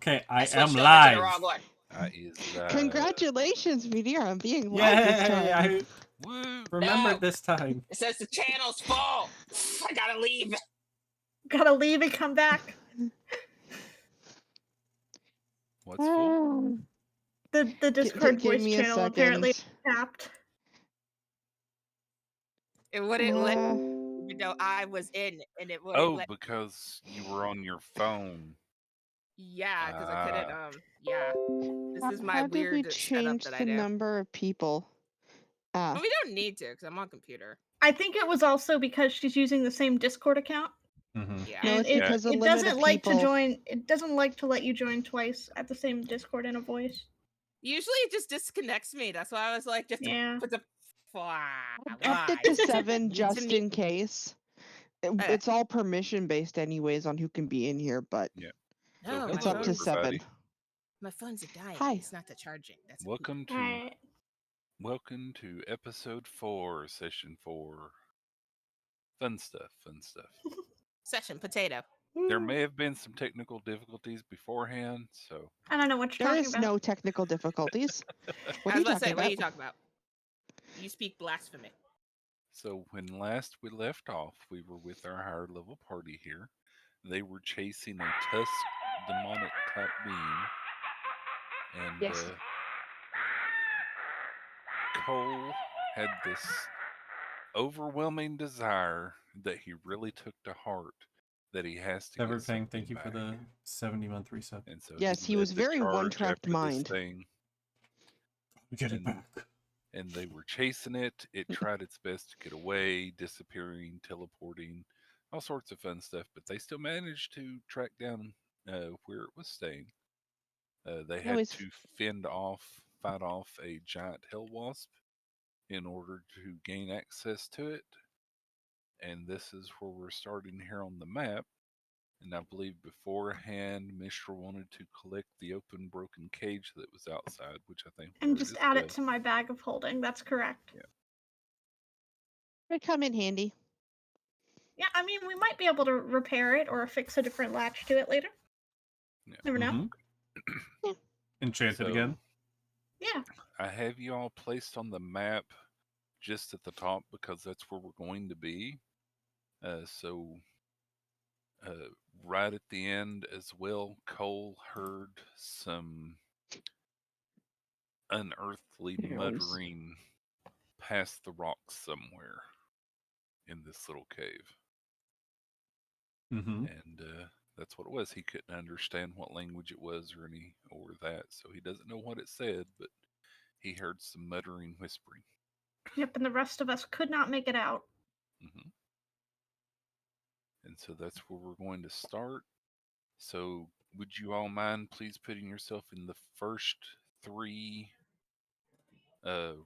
Okay, I switched am over to the live. wrong one. Congratulations, Meteor, on being live this time. Yay! I Woo! remembered No. this time. It says the channel's full. I gotta leave. Gotta leave and come back. What's full? The Discord give voice me a channel apparently second. tapped. It wouldn't let me know I was in, and it wouldn't Oh, let. because you were on your phone. Yeah, because I couldn't. Yeah. This is my How did we weird setup change that I the do. number of people? But we don't need to, because I'm on computer. I think it was also because she's using the same Discord account. Mm-hmm. Yeah. No, And it's because the it limit doesn't of like to people. join. It doesn't like to let you join twice at the same Discord in a voice. Usually it just disconnects me. That's why I was like, just Yeah. put the. Upped it to 7 just in case. It's all permission based anyways on who can be in here, but No, it's my up to phone's- 7. My phone's dying. Hi. It's not the charging. That's Welcome to Alright. welcome to episode 4, session 4. Fun stuff. session potato. There may have been some technical difficulties beforehand, so I don't know what you're There talking is about. no technical difficulties. What I are was you about to say, talking what are about? you talking about? You speak blasphemy. So when last we left off, we were with our higher level party here. They were chasing a tusk demonic type being, and Yes. Cole had this overwhelming desire that he really took to heart that he has to Ever get Fang, something thank you for back. the 70-month reset. And so Yes, he led was the very charge one-tracked after this mind. thing, Get it and- back. and they were chasing it. It tried its best to get away, disappearing, teleporting, all sorts of fun stuff. But they still managed to track down where it was staying. They had to fight off a giant hell wasp in order to gain access to it. And this is where we're starting here on the map. And I believe beforehand, Mishra wanted to collect the open broken cage that was outside, which I think And we just already add it did. to my bag of holding. That's correct. Yeah. Would come in handy. Yeah, I mean, we might be able to repair it or fix a different latch to it later. Yeah. Never know. Mm-hmm. Enchanted So, again. Yeah. I have you all placed on the map just at the top because that's where we're going to be. Right at the end as well, Cole heard some unearthly muttering past the rocks somewhere in this little cave. Mm-hmm. And that's what it was. He couldn't understand what language it was or that, so he doesn't know what it said, but he heard some muttering, whispering. Yep, and the rest of us could not make it out. Mm-hmm. And so that's where we're going to start. So would you all mind please putting yourself in the first 3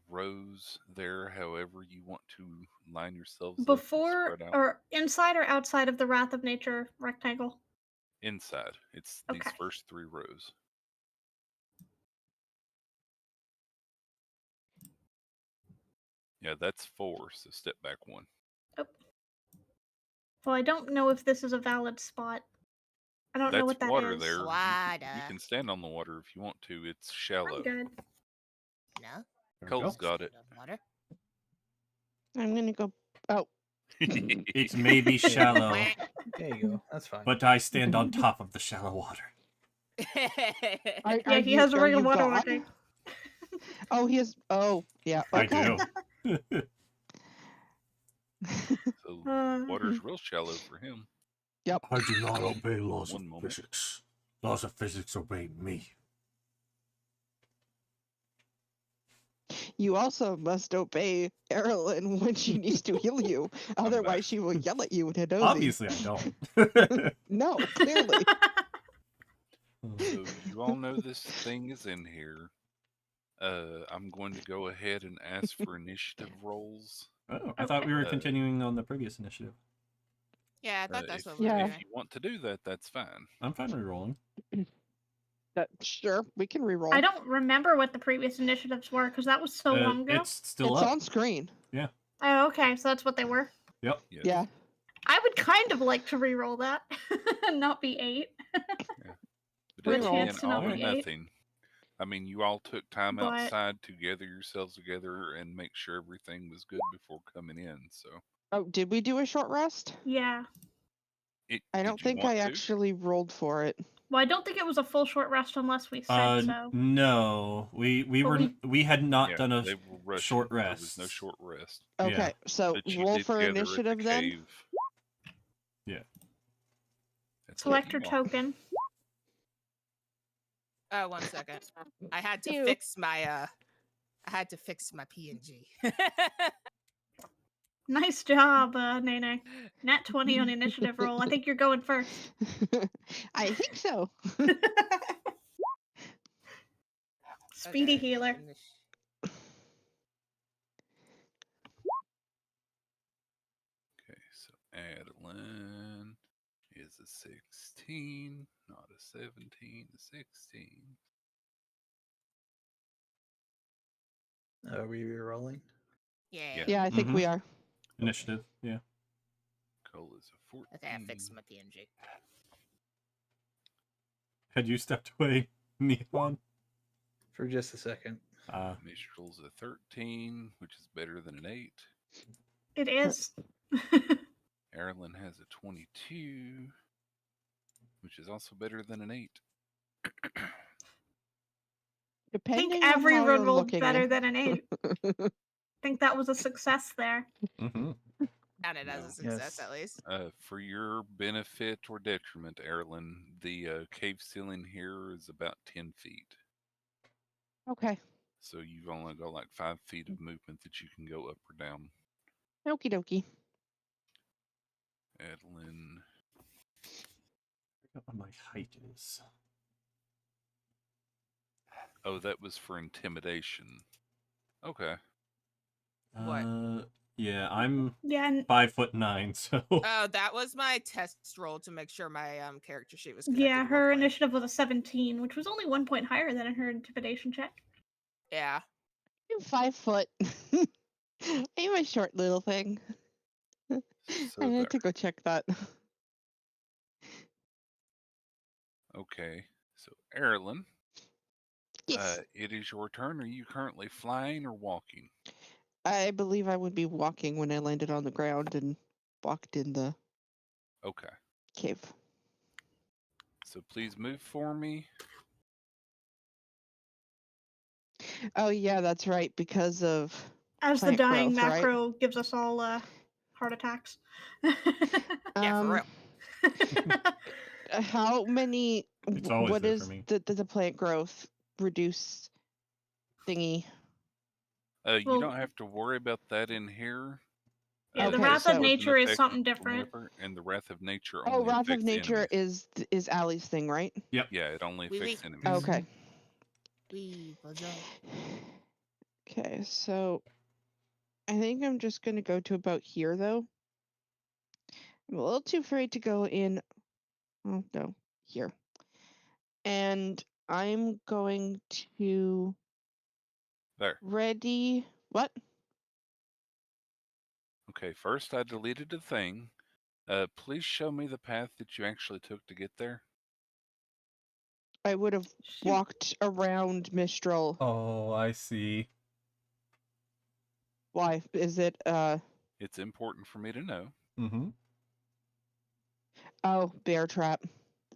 rows there, however you want to line yourselves up and Before spread out? or inside or outside of the Wrath of Nature rectangle? Inside. It's Okay. these first 3 rows. Yeah, that's 4, so step back 1. Oh. Well, I don't know if this is a valid spot. I don't know what that water is. there. Water. You can stand on the water if you want to. It's shallow. I'm good. No. Cole's got it. Water. I'm gonna go. Oh. It may be shallow, There you go. That's fine. but I stand on top of the shallow water. Yeah, he has a regular water gone? watching. Oh, he has. Oh, yeah. Okay. I do. So water's real shallow for him. Yep. I do not obey laws One of moment. physics. Laws of physics obey me. You also must obey Erilyn when she needs to heal you. Otherwise, she will yell at you in Hidozi. Obviously, I don't. No, clearly. So you all know this thing is in here. I'm going to go ahead and ask for initiative rolls. Oh, I thought we were continuing on the previous initiative. Yeah, I thought that's what If, we were Yeah. doing. if you want to do that, that's fine. I'm fine re-rolling. Sure, we can reroll. I don't remember what the previous initiatives were because that was so long ago. It's still It's up. on screen. Oh, okay, so that's what they were. Yep. Yes. Yeah. I would kind of like to re-roll that and not be 8. But With a didn't chance win to not all or be ate. nothing. I mean, you all took time But- outside to gather yourselves together and make sure everything was good before coming in. So, Oh, did we do a short rest? Yeah. I don't think I actually rolled for it. Well, I don't think it was a full short rest unless we said so. No, we But we had not Yeah, done a they were rushing. short There rest. was no short rest. Okay, Yeah. so But you roll did for gather at the initiative then. cave. Yeah. That's Select what your you want. token. Oh, 1 second. I had to Ew. fix my PNG. Nice job, Nene. Nat 20 on initiative roll. I think you're going first. I think so. Speedy Okay, healer. Okay, so Adeline is a 16, not a 17, a 16. Are we rolling? Yeah. Yeah, I think we are. Initiative. Yeah. Cole is a 14. Okay, I fixed my PNG. Had you stepped away, Neon? For just a second. Mistral's a 13, which is better than an 8. It is. Erilyn has a 22, which is also better than an 8. I Depending think on every how run you're rolled looking better at- than an 8. I think that was a success there. Mm-hmm. Counted as a success, Yes. at least. For your benefit or detriment, Erilyn, the cave ceiling here is about 10 feet. Okay. So you've only got like 5 feet of movement that you can go up or down. Okie dokie. Adeline. I forgot what my height is. Oh, that was for intimidation. Okay. What? Yeah, I'm Yeah, and 5'9", so Oh, that was my test roll to make sure my character sheet was connected. yeah, to her roleplay. initiative was a 17, which was only 1 point higher than her intimidation check. Yeah. I'm 5 foot. I'm a short little thing. So I had there. to go check that. Okay. So, Erilyn, Yes. it is your turn. Are you currently flying or walking? I believe I would be walking when I landed on the ground and walked in the Okay. cave. So please move for me. Oh yeah, that's right. Because of As the plant dying growth, right? macro gives us all heart attacks. Yeah, for real. How many? It's always What there is for me. the plant growth reduce thingy? You Well- don't have to worry about that in here. Yeah, the Okay, Wrath so- of Nature is something from different. whenever, and the Wrath of Nature Oh, only Wrath of affects Nature enemies. is Allie's thing, right? Yeah, it only Oui, affects oui. enemies. Okay. Oui, bonjour. Okay, so I think I'm just gonna go to about here though. I'm a little too afraid to go in. Oh no, here. And I'm going to There. ready. What? Okay, first I deleted the thing. Please show me the path that you actually took to get there. I would have Shoot. walked around Mistral. Oh, I see. Why? Is it It's important for me to know. Mm-hmm. oh, bear trap.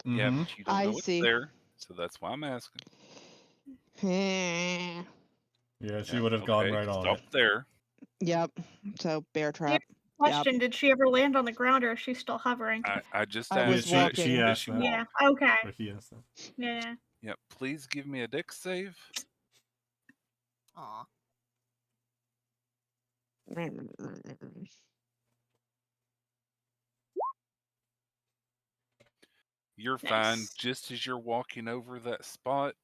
Yeah, Mm-hmm. but you don't I know it's see. there, so that's why I'm asking. Yep. Yeah, she would have gone Okay, right on stop it. there. So bear trap. Question: Did she ever land on the ground, or is she still hovering? I just I asked. was she walking. asked Does she that. Yeah. walk? Okay. But he asked that. Yeah. Yep. Please give me a dex save. Aw. You're fine. Nice. Just as you're walking over that spot,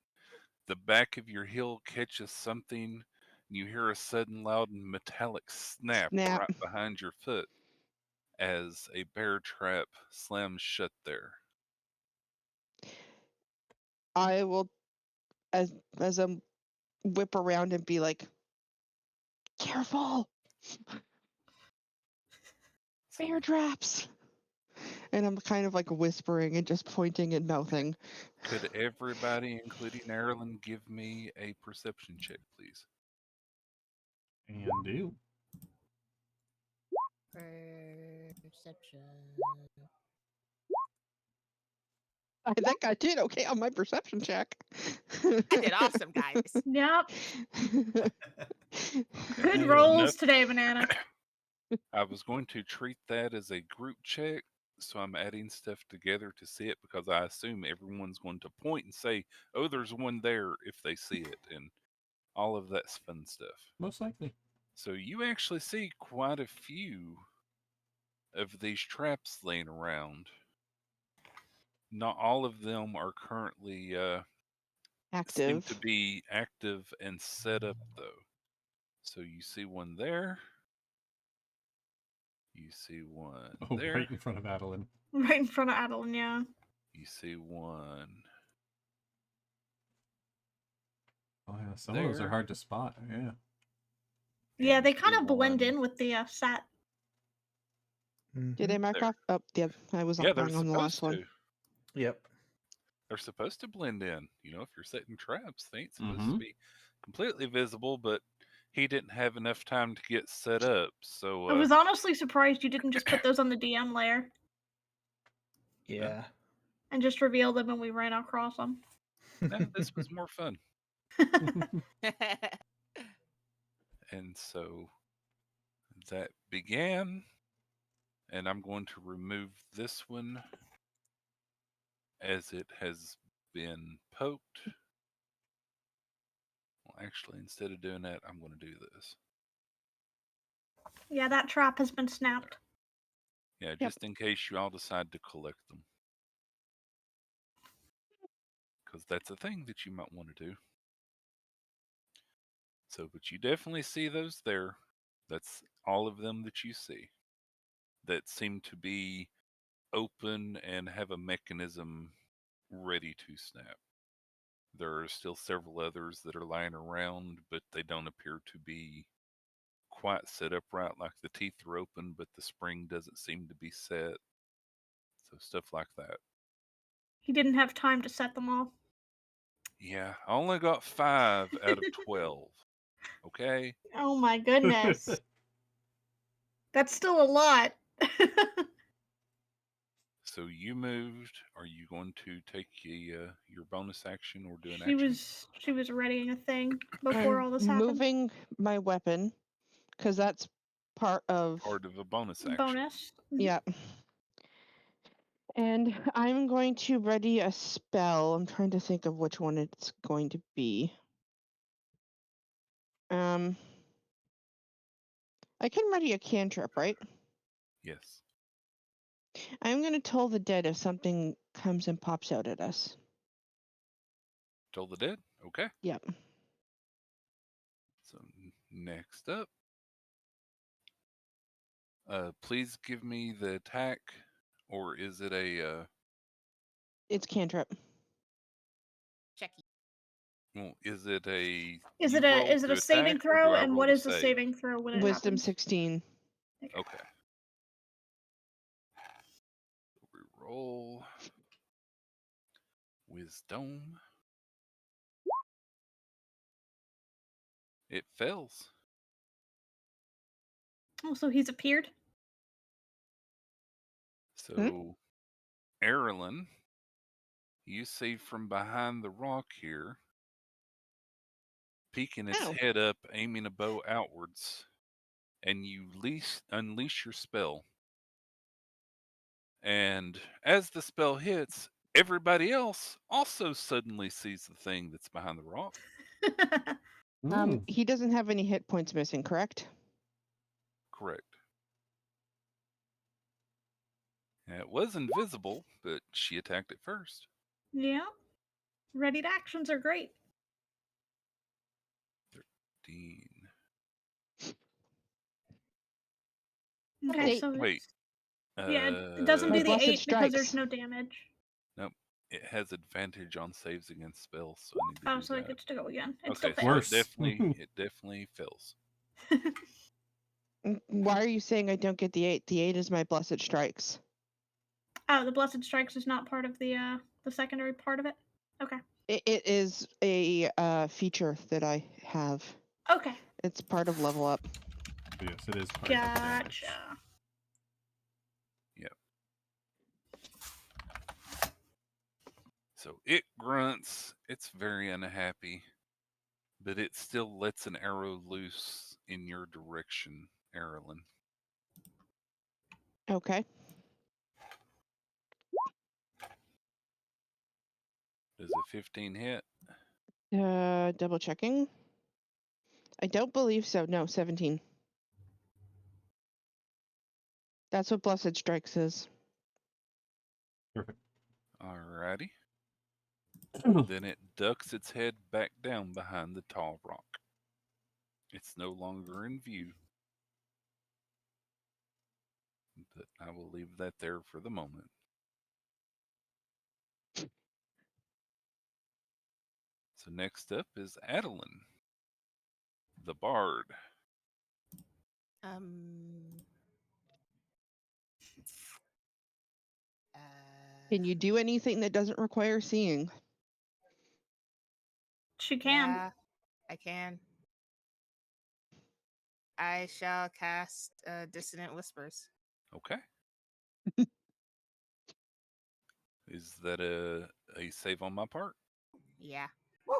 the back of your heel catches something, and you hear a sudden loud and metallic snap Snap. right behind your foot as a bear trap slams shut there. I will, as I whip around and be like, careful, So bear traps. And I'm kind of like whispering and just pointing and mouthing. Could everybody, including Marilyn, give me a perception check, please? And do. Perception. I think I did okay on my perception check. I did awesome, guys. Yep. Good Well, rolls enough. today, Banana. I was going to treat that as a group check, so I'm adding stuff together to see it because I assume everyone's going to point and say, "Oh, there's one there," if they see it, and all of that's fun stuff. Most likely. So you actually see quite a few of these traps laying around. Not all of them are currently seem Active. to be active and set up though. So you see one there. You see one Oh, there. right in front of Adeline. Right in front of Adeline, yeah. You see one Oh, yeah. Some of those are there. hard to spot. Yeah. Yeah, and they you kind see of blend one in with the set. Did I mark there. off? Oh, yeah, I was Yeah, they're wrong on the last supposed one. to. Yep. They're supposed to blend in. You know, if you're setting traps, they ain't supposed Mm-hmm. to be completely visible, but he didn't have enough time to get set up, so I was honestly surprised you didn't just put those on the DM layer Yeah. and just reveal them when we ran across them. no, this was more fun. And so that began, and I'm going to remove this one as it has been poked. Well, actually, instead of doing that, I'm going to do this. Yeah, that trap has been snapped. Yeah, just in case you all decide to collect them. Because that's a thing that you might want to do. So, but you definitely see those there. That's all of them that you see that seem to be open and have a mechanism ready to snap. There are still several others that are lying around, but they don't appear to be quite set up right. Like the teeth are open, but the spring doesn't seem to be set. So, stuff like that. He didn't have time to set them all. Yeah, I only got 5 out of 12. Okay? Oh my goodness. That's still a lot. So you moved. Are you going to take your bonus action or do an she action? was readying a thing before all this happened. Moving my weapon, because that's part of. Part of a bonus action. Bonus. Yeah. And I'm going to ready a spell. I'm trying to think of which one it's going to be. I can ready a cantrip, right? Yes. I'm going to toll the dead if something comes and pops out at us. Toll the dead? Okay. Yep. So next up. Please give me the attack, or is it a It's cantrip. Checky. well, is it a Is you it a roll is it to a saving attack, or do throw? I And roll what to is the save? saving throw when it Wisdom happens? 16. Okay. We roll wisdom. It fails. Oh, so he's appeared? So, Erilyn, you see from behind the rock here, peeking its Ow. head up, aiming a bow outwards, and you unleash your spell. And as the spell hits, everybody else also suddenly sees the thing that's behind the rock. He doesn't have any hit points missing, correct? Correct. And it was invisible, but she attacked it first. Yeah. Readied actions are great. 13. Okay, Eight. so Wait. yeah, it doesn't My do the blessed 8 because there's strikes. no damage. Nope. It has advantage on saves against spells, so I need to Oh, do so that. it gets to go again. It Okay, still so fails. it definitely fails. Why are you saying I don't get the 8? The 8 is my blessed strikes. Oh, the Blessed Strikes is not part of the secondary part of it? Okay. It is a feature that I have. Okay. It's part of level up. Yes, it is part of damage. Gotcha. So it grunts. It's very unhappy, but it still lets an arrow loose in your direction, Erilyn. Okay. Does a 15 hit? Double checking. I don't believe so. No, 17. That's what Blessed Strikes is. Perfect. Alrighty. Then it ducks its head back down behind the tall rock. It's no longer in view. But I will leave that there for the moment. So next up is Adeline, the bard. Can you do anything that doesn't require seeing? She can. Yeah, I can. I shall cast Dissonant Whispers. Okay. Is that a save on my part? Yeah.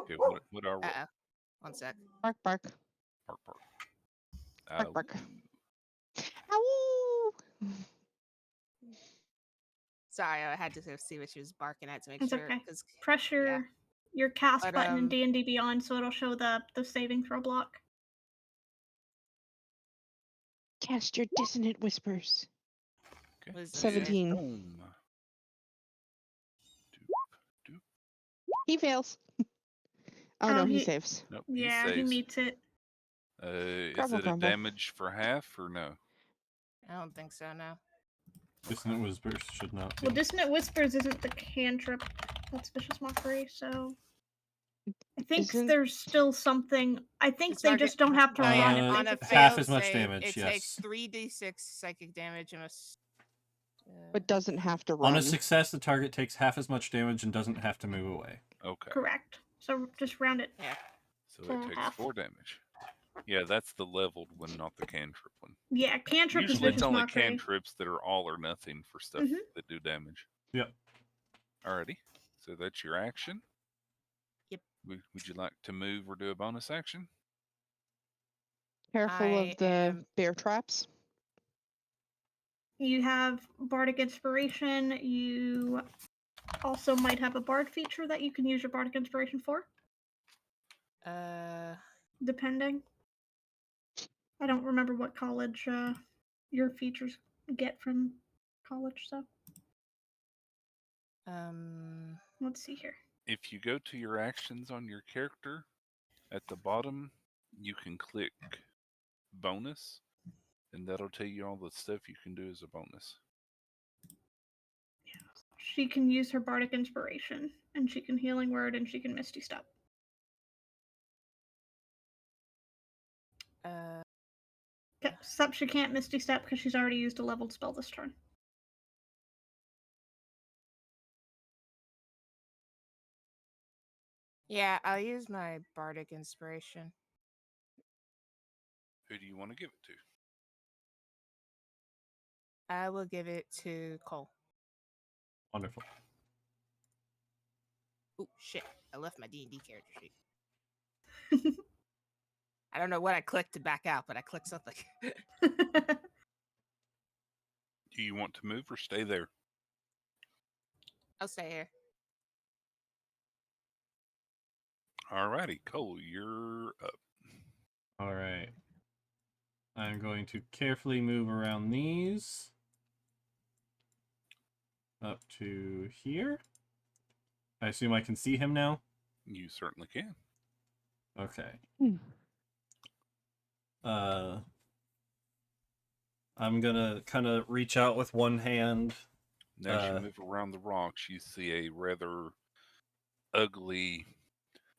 Okay, what are Uh oh. One sec. Bark, bark. Bark, bark. Bark, bark. Ow! Sorry, I had to sort of see what she was barking at to make It's sure. okay. 'Cause- Press your cast But, button in D&D Beyond, so it'll show the saving throw block. Cast your Dissonant Whispers. Okay. Was that is 17. Dome. Doop. He fails. Oh, Oh, no, he he- saves. Nope, Yeah, he he saves. meets it. Is Grumble, it a grumble. damage for half or no? I don't think so, no. Dissonant Whispers should not be. Well, Dissonant Whispers isn't the cantrip. That's Vicious Mockery, so I think Isn't- there's still something. I think The they target- just don't have to Oh, run yeah, it. on They a just- half failed as much save, damage, it yes. takes 3d6 psychic damage and But doesn't have to On run. a success, the target takes half as much damage and doesn't have to move away. Okay. Correct. So just round it. Yeah. So to it takes half. 4 damage. Yeah, that's the leveled one, not the cantrip one. Yeah, cantrip is Usually it's Vicious only Mockery. cantrips that are all or nothing for stuff Mhm. that do damage. Yep. Alrighty. So that's your action. Yep. Would you like to move or do a bonus action? Careful I of the am- bear traps. You have Bardic Inspiration. You also might have a Bard feature that you can use your Bardic Inspiration for, depending. I don't remember what college your features get from college, so let's see here. If you go to your actions on your character, at the bottom, you can click bonus, and that'll tell you all the stuff you can do as a bonus. She can use her Bardic Inspiration, and she can Healing Word, and she can Misty Step. Except she can't Misty Step because she's already used a leveled spell this turn. Yeah, I'll use my Bardic Inspiration. Who do you want to give it to? I will give it to Cole. Wonderful. Oh shit! I left my D&D character sheet. I don't know what I clicked to back out, but I clicked something. Do you want to move or stay there? I'll stay here. Alrighty, Cole, you're up. All right. I'm going to carefully move around these up to here. I assume I can see him now. You certainly can. Okay. I'm gonna kind of reach out with one hand. Now, as you move around the rocks, you see a rather ugly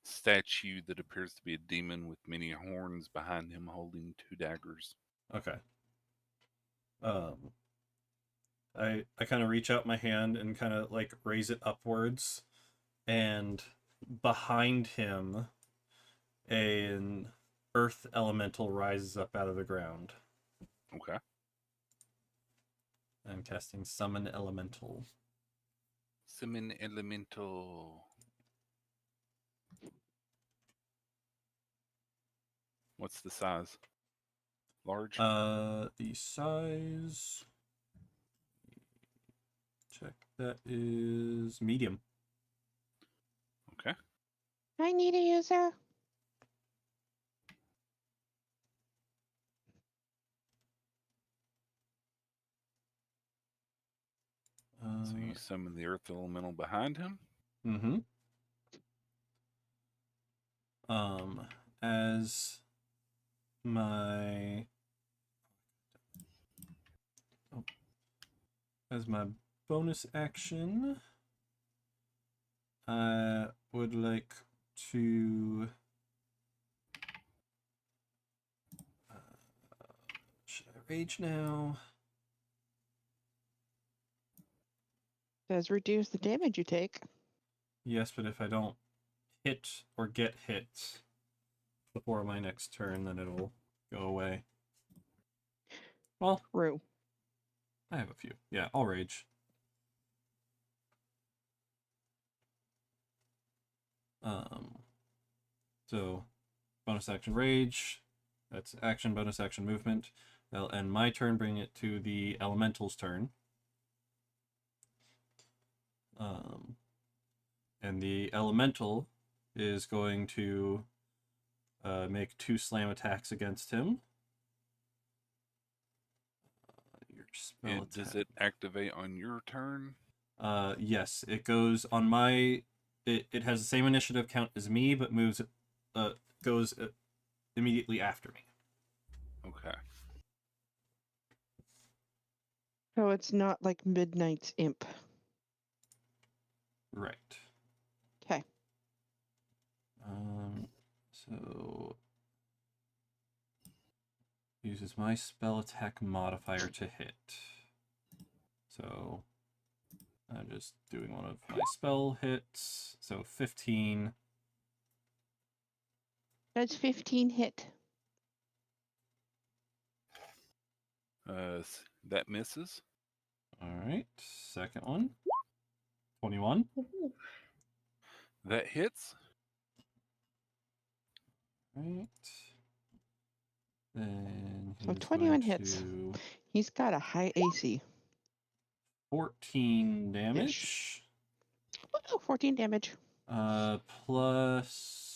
statue that appears to be a demon with many horns behind him holding 2 daggers. Okay. I kind of reach out my hand and kind of like raise it upwards, and behind him, an earth elemental rises up out of the ground. Okay. I'm casting Summon Elemental. Summon elemental. What's the size? Large? The size. Check. That is medium. Okay. I need a user. So you summon the earth elemental behind him? Mm-hmm. As my as my bonus action, I would like to should I rage now? Does reduce the damage you take. Yes, but if I don't hit or get hit before my next turn, then it'll go away. Well, True. I have a few. Yeah, I'll rage. So bonus action rage. That's action, bonus action movement. That'll end my turn, bring it to the elemental's turn. And the elemental is going to make 2 slam attacks against him. Your spell Does attack. it activate on your turn? Yes, it goes on my. It has the same initiative count as me, but moves. Goes immediately after me. Okay. So it's not like Midnight's Imp. Right. Okay. So uses my spell attack modifier to hit. So I'm just doing one of my spell hits. So 15. Does 15 hit? That misses. All right. Second one. 21. Ooh. That hits. Right. Then So he's 21 going hits. to He's got a high AC. 14 damage. Ooh, 14 damage. Plus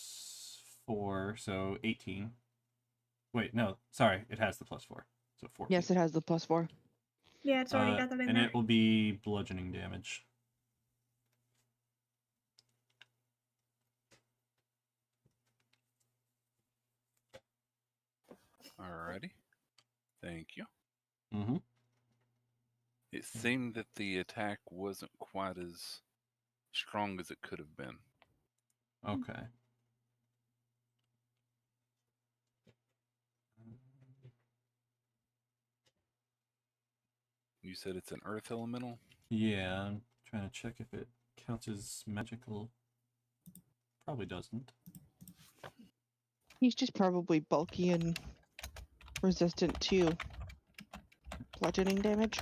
4, so 18. Wait, no, sorry, it has the plus 4, so 14. Yes, it has the +4. Yeah, it's already got that in and there. it will be bludgeoning damage. Alrighty. Thank you. Mm-hmm. It seemed that the attack wasn't quite as strong as it could have been. Okay. You said it's an earth elemental? Yeah, I'm trying to check if it counts as magical. Probably doesn't. He's just probably bulky and resistant to bludgeoning damage.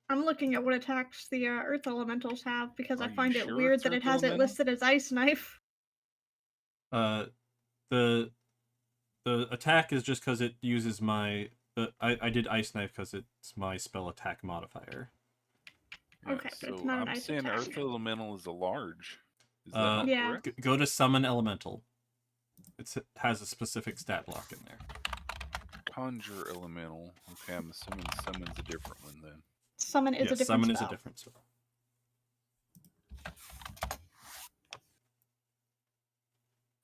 I'm looking at what attacks the earth elementals have because Are I you find it sure weird it's that it earth has it elemental? listed as ice knife. The attack is just because it uses my. I did ice knife because it's my spell attack modifier. Yeah, Okay, but it's so not an I'm ice saying attack. earth elemental is a large. Is that not Yeah. correct? Go to summon elemental. It has a specific stat block in there. Conjure elemental. Okay, I'm assuming summon's a different one then. Summon is a Yes, different summon spell. is a different spell.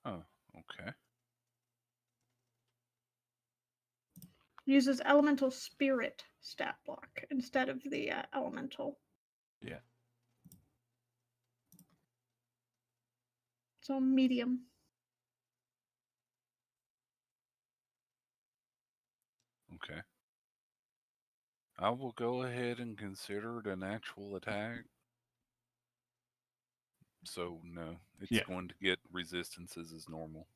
Oh, okay. Uses elemental spirit stat block instead of the elemental. Yeah. So medium. Okay. I will go ahead and consider it a natural attack. So no, it's Yeah. going to get resistances as normal.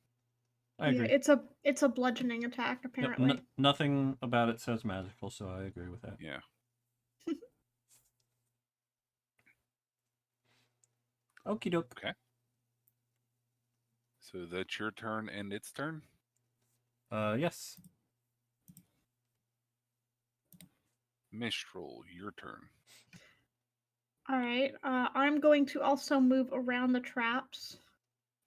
I Yeah, agree. it's a bludgeoning attack Yep, apparently. nothing about it says magical, so I agree with that. Yeah. Okie doke. Okay. So that's your turn and its turn. Yes. Mistral, your turn. All right. I'm going to also move around the traps.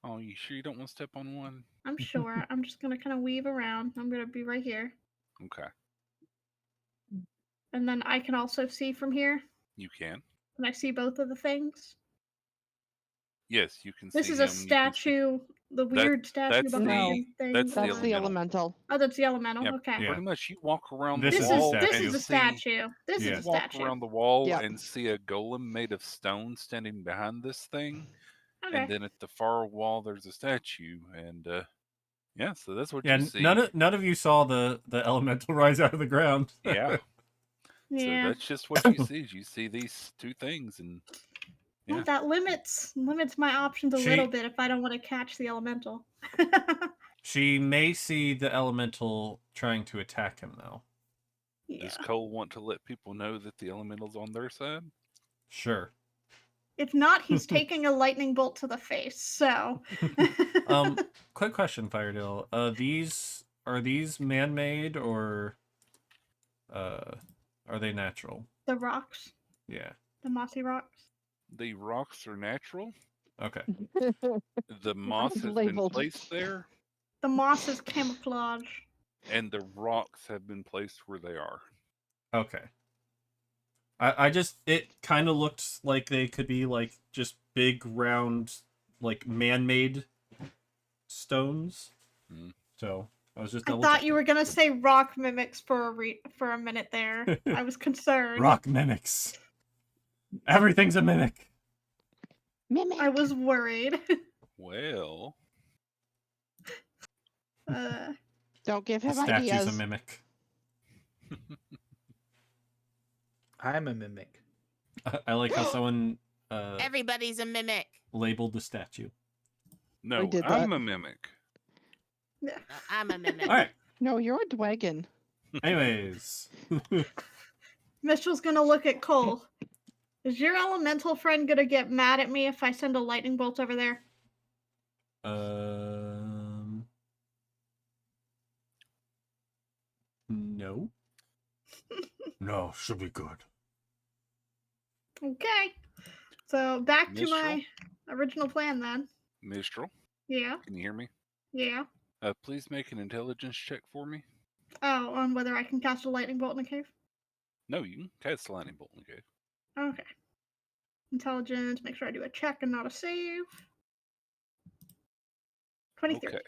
Oh, you sure you don't want to step on one? I'm sure. I'm just gonna kind of weave around. I'm gonna be right here, Okay. and then I can also see from here. You can. Can I see both of the things? Yes, you can This see is him. a You can see statue, the weird statue that's behind No, him thing. that's the That's the elemental. Oh, that's the elemental. Yeah, Okay. Yeah. pretty much you walk around This the is This a wall is this statue. is and a see statue. This Yeah. is you a walk statue. around the wall Yep. and see a golem made of stone standing behind this thing. Okay. And then at the far wall there's a statue and yeah, so that's what Yeah, you see. none of you saw the elemental rise out of the ground. Yeah. So Yeah. that's just what you see. You see these two things and Well, yeah. that limits my options a She- little bit if I don't want to catch the elemental. She may see the elemental trying to attack him, though. Yeah. Does Cole want to let people know that the elemental's on their side? Sure. If not, he's taking a lightning bolt to the face. So. Quick question, Firedale. Are these man-made or are they natural? The rocks, Yeah. the mossy rocks. The rocks are natural. Okay. The moss has been Labeled. placed there, The moss is camouflage. and the rocks have been placed where they are. Okay. I just, it kind of looked like they could be like just big round, like man-made stones. Mhm. So I was just I double thought checking. you were gonna say rock mimics for a minute there. I was concerned. Rock mimics. Everything's a mimic. Mimic. I was worried. Well, Don't give The him statue's ideas. a mimic. I'm a mimic. I like how someone Everybody's a mimic. labeled the statue. no, did I'm that. a mimic. I'm a mimic. All right. No, you're a dwagon. Anyways. Mitchell's gonna look at Cole. Is your elemental friend gonna get mad at me if I send a lightning bolt over there? No. No, should be good. Okay. So back to Mistral? my original plan then. Mistral, Yeah. can you hear me? Yeah. Please make an intelligence check for me. Oh, on whether I can cast a lightning bolt in the cave? No, you can cast a lightning bolt in the cave. Okay. Intelligence, make sure I do a check and not a save. 23. Okay.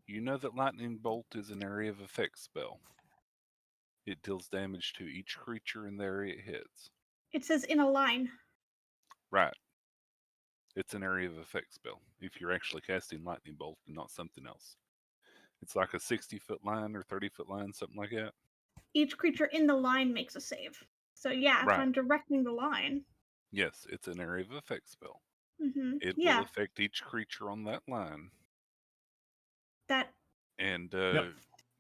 You know that lightning bolt is an area of effect spell. It deals damage to each creature in the area it hits. It says in a line. Right. It's an area of effect spell if you're actually casting lightning bolt and not something else. It's like a 60-foot line or 30-foot line, something like that. Each creature in the line makes a save. So yeah, if Right. I'm directing the line. Yes, it's an area of effect spell. Mm-hmm. It Yeah. will affect each creature on that line. That And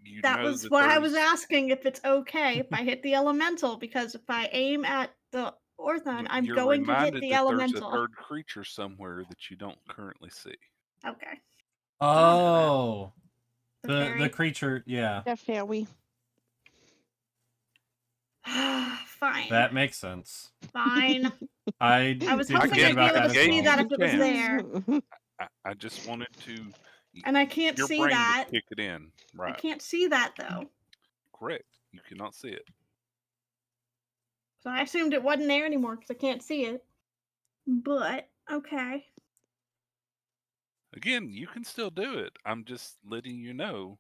you that know was that why I was there's- asking if it's okay if I hit the elemental, because if I aim at the Orthon, I'm you're going to hit reminded the that elemental. there's a third creature somewhere that you don't currently see. Okay. Oh. The The fairy. creature, yeah. Yeah, fairy. Fine. That makes sense. Fine. I was did hoping forget I'd be about able that to as see well. that if it was there. I just wanted to. And I can't your see brain that. would kick it in. I Right. can't see that though. Correct. You cannot see it. So I assumed it wasn't there anymore because I can't see it. But okay. Again, you can still do it. I'm just letting you know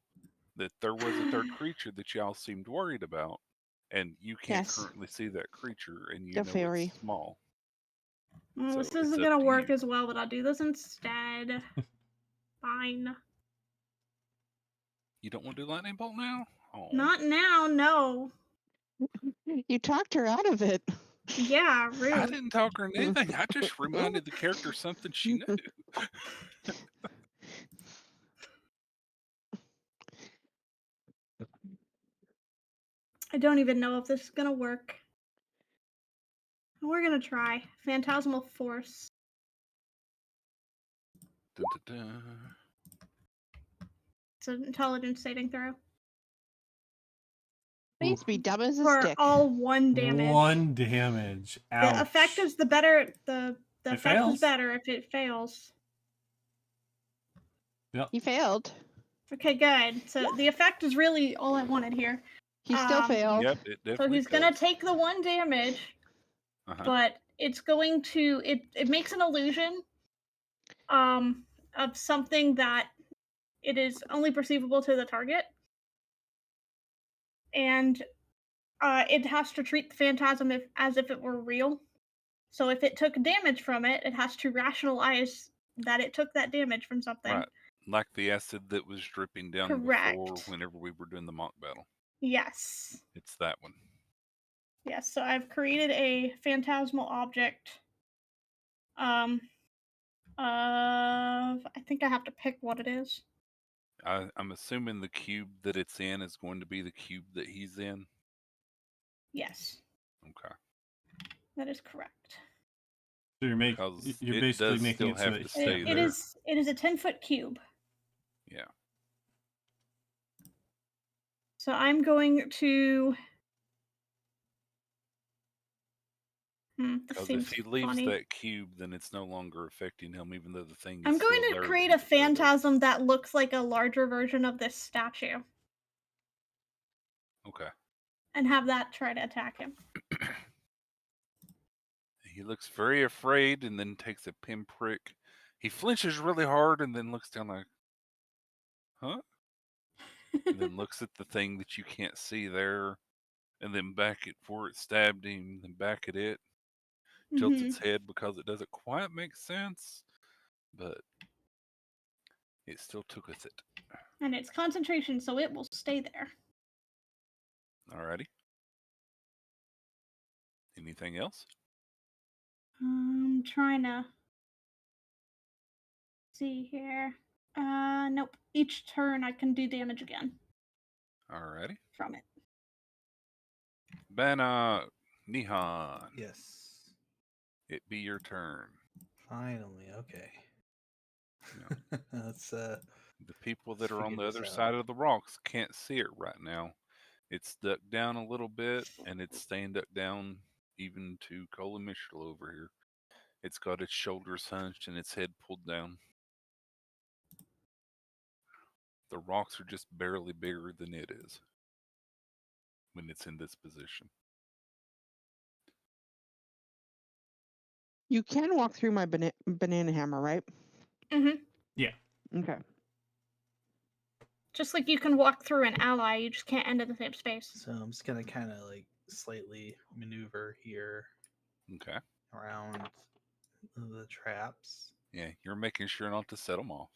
that there was a third creature that y'all seemed worried about, and you can't Yes. currently see that creature, and you The know fairy. it's small. Well, So this it's isn't up gonna to work you. as well, but I'll do this instead. Fine. You don't want to do lightning bolt now? Oh, Not now, no. You talked her out of it. Yeah, I rude. didn't talk her into anything. I just reminded the character something she knew. I don't even know if this is gonna work. We're gonna try. Phantasmal Force. Dun, dun, dun. It's an intelligence saving throw. Please be dumb as a For stick. all 1 damage. 1 damage. Ouch. The effect is the better. The It effect is fails. better if it fails. He failed. Okay, good. So the effect is really all I wanted here. He still failed. Yep, it So definitely he's gonna fails. take the 1 damage, Uh-huh. but it's going to it makes an illusion of something that it is only perceivable to the target. And it has to treat the phantasm as if it were real. So if it took damage from it, it has to rationalize that it took that damage from something. Right. Like the acid that was dripping down before Correct. whenever we were doing the mock battle. Yes. It's that one. Yes, so I've created a phantasmal object. I think I have to pick what it is. I'm assuming the cube that it's in is going to be the cube that he's in. Yes, Okay. that is correct. So you're Because you're it basically does making still it so have that to he stay can't there. It is a 10-foot cube. Yeah. So I'm going to. This Because seems if he leaves funny. that cube, then it's no longer affecting him, even though the thing is I'm still going to there that create he a could throw there. phantasm that looks like a larger version of this statue Okay. and have that try to attack him. He looks very afraid and then takes a pinprick. He flinches really hard and then looks down like, huh? And then looks at the thing that you can't see there, and then back at where it stabbed him, then back at it. Tilts its head because it doesn't quite make sense, but it still tooketh it. And it's concentration, so it will stay there. Alrighty. Anything else? I'm trying to see here. Nope. Each turn I can do damage again Alrighty. from it. Bannock, Nihan, Yes. it be your turn. Finally. Okay. Yeah. Let's The people that Let's are on figure the this other out. side of the rocks can't see it right now. It's ducked down a little bit, and it's staying ducked down even to Cole and Mitchell over here. It's got its shoulders hunched and its head pulled down. The rocks are just barely bigger than it is when it's in this position. You can walk through my banana hammer, right? Mm-hmm. Yeah. Okay. Just like you can walk through an ally, you just can't end in the same space. So I'm just gonna kind of like slightly maneuver here Okay. around the traps. Yeah, you're making sure not to set them off.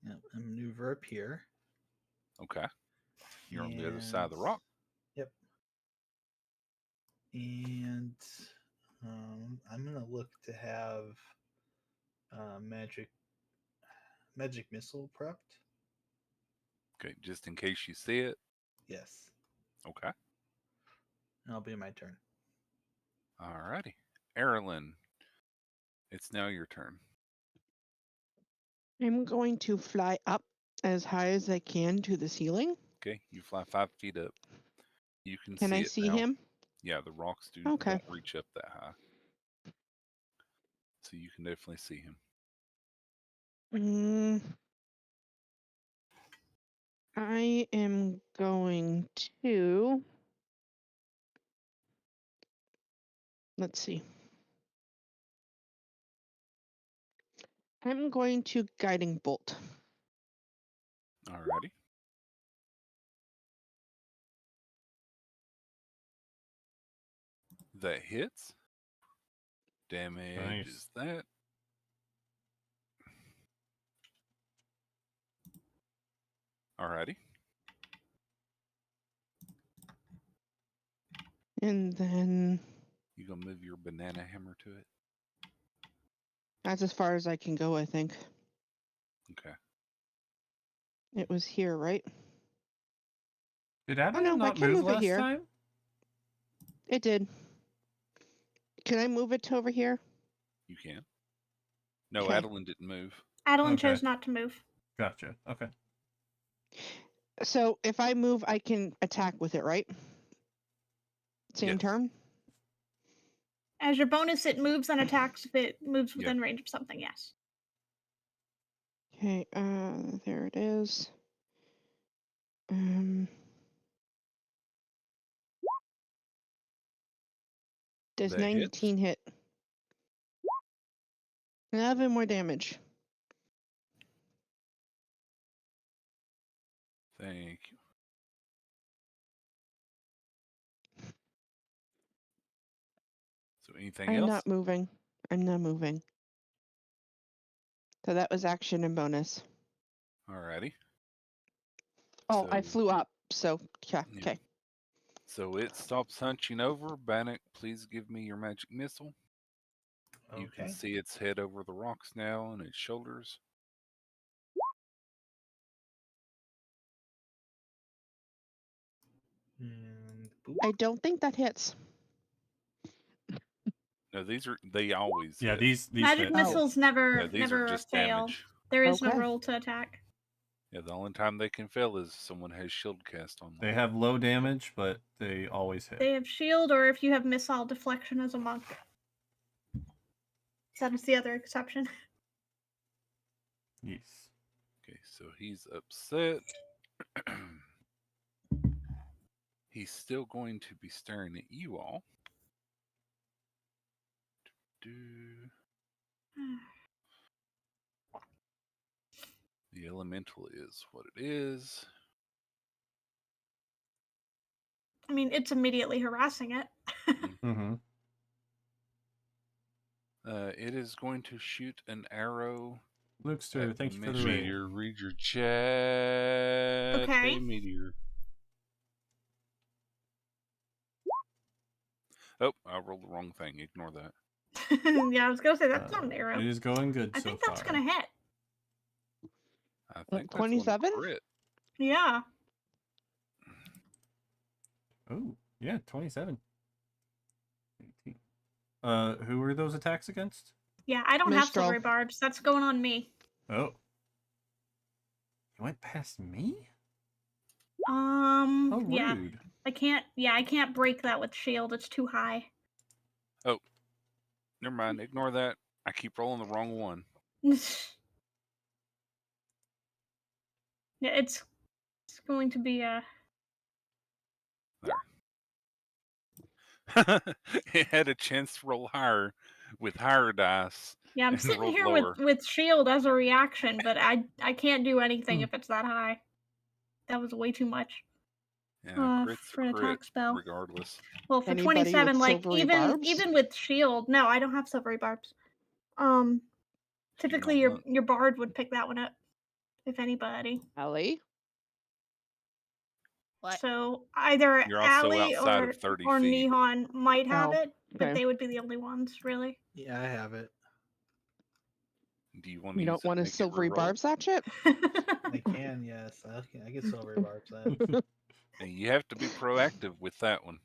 Yep, and maneuver up here. Okay. You're on the other side of the rock. Yep. And I'm gonna look to have magic missile prepped. Okay, just in case you see it. Yes. Okay. That'll be my turn. Alrighty. Erilyn, it's now your turn. I'm going to fly up as high as I can to the ceiling. Okay, you fly 5 feet up. You can Can see I it see now. him? Yeah, the rocks Okay. don't reach up that high. So you can definitely see him. I am going to. Let's see. I'm going to guiding bolt. Alrighty. That hits. Damage Nice. is that. Alrighty. And then You gonna move your banana hammer to it? that's as far as I can go, I think. Okay. It was here, right? Did Oh Adeline no, I not can move move it last here. time? It did. Can I move it to over here? You can. No, Okay. Adeline didn't move. Adeline Okay. chose not to move. Gotcha. Okay. So if I move, I can attack with it, right? Same Yes. turn? As your bonus, it moves and attacks if it moves Yeah. within range of something, yes. Okay, there it is. Does That hits. 19 hit? 11 more damage. Thank you. So anything I'm else? not moving. I'm not moving. So that was action and bonus. Alrighty. Oh, I So- flew up. So, yeah, Yeah. okay. So it stops hunching over. Bannock, please give me your magic missile. You can Okay. see its head over the rocks now and its shoulders. And boop. I don't think that hits. No, they always Yeah, hit. these Magic hit. missiles never Yeah, these are never just fail. damage. There is Okay. no roll to attack. Yeah, the only time they can fail is someone has shield cast on them. They have low damage, but they always hit. They have shield, or if you have missile deflection as a monk. That is the other exception. Yes. Okay, so he's upset. He's still going to be staring at you all. The elemental is what it is. I mean, it's immediately harassing it. Mm-hmm. It is going to shoot an arrow. Lukester, at thank the you for the raid. Meteor, read your chat. Okay. Hey, Meteor. Oh, I rolled the wrong thing. Ignore that. Yeah, I was gonna say that's not an arrow. It is going good I so think that's far. gonna hit. I think that's 27? one crit. Yeah. Oh, yeah, 27. 18. Who were those attacks against? Yeah, I don't have Mistral. silvery barbs. That's going on me. Oh. You went past me? How Yeah. rude. I can't break that with shield. It's too high. Oh, never mind. Ignore that. I keep rolling the wrong one. Yeah, it's going to be a It had a chance to roll higher with higher dice. yeah. I'm and sitting rolled here lower. with shield as a reaction, but I can't do anything Hmm. if it's that high. That was way too much. Yeah, crit's For a an crit, attack spell. regardless. Well, for Anybody with 27, like silvery barbs? even with shield, no, I don't have silvery barbs. Typically want your bard would pick that one up, if anybody. Allie? What? So either You're also Allie outside or of 30 or feet. Nihon might have Oh, it, but okay. they would be the only ones, really. Yeah, I have it. Do you want to You use don't it want to a make it silvery reroll? barbs that chip? I can, yes. I get silvery barbs that. And you have to be proactive with that one.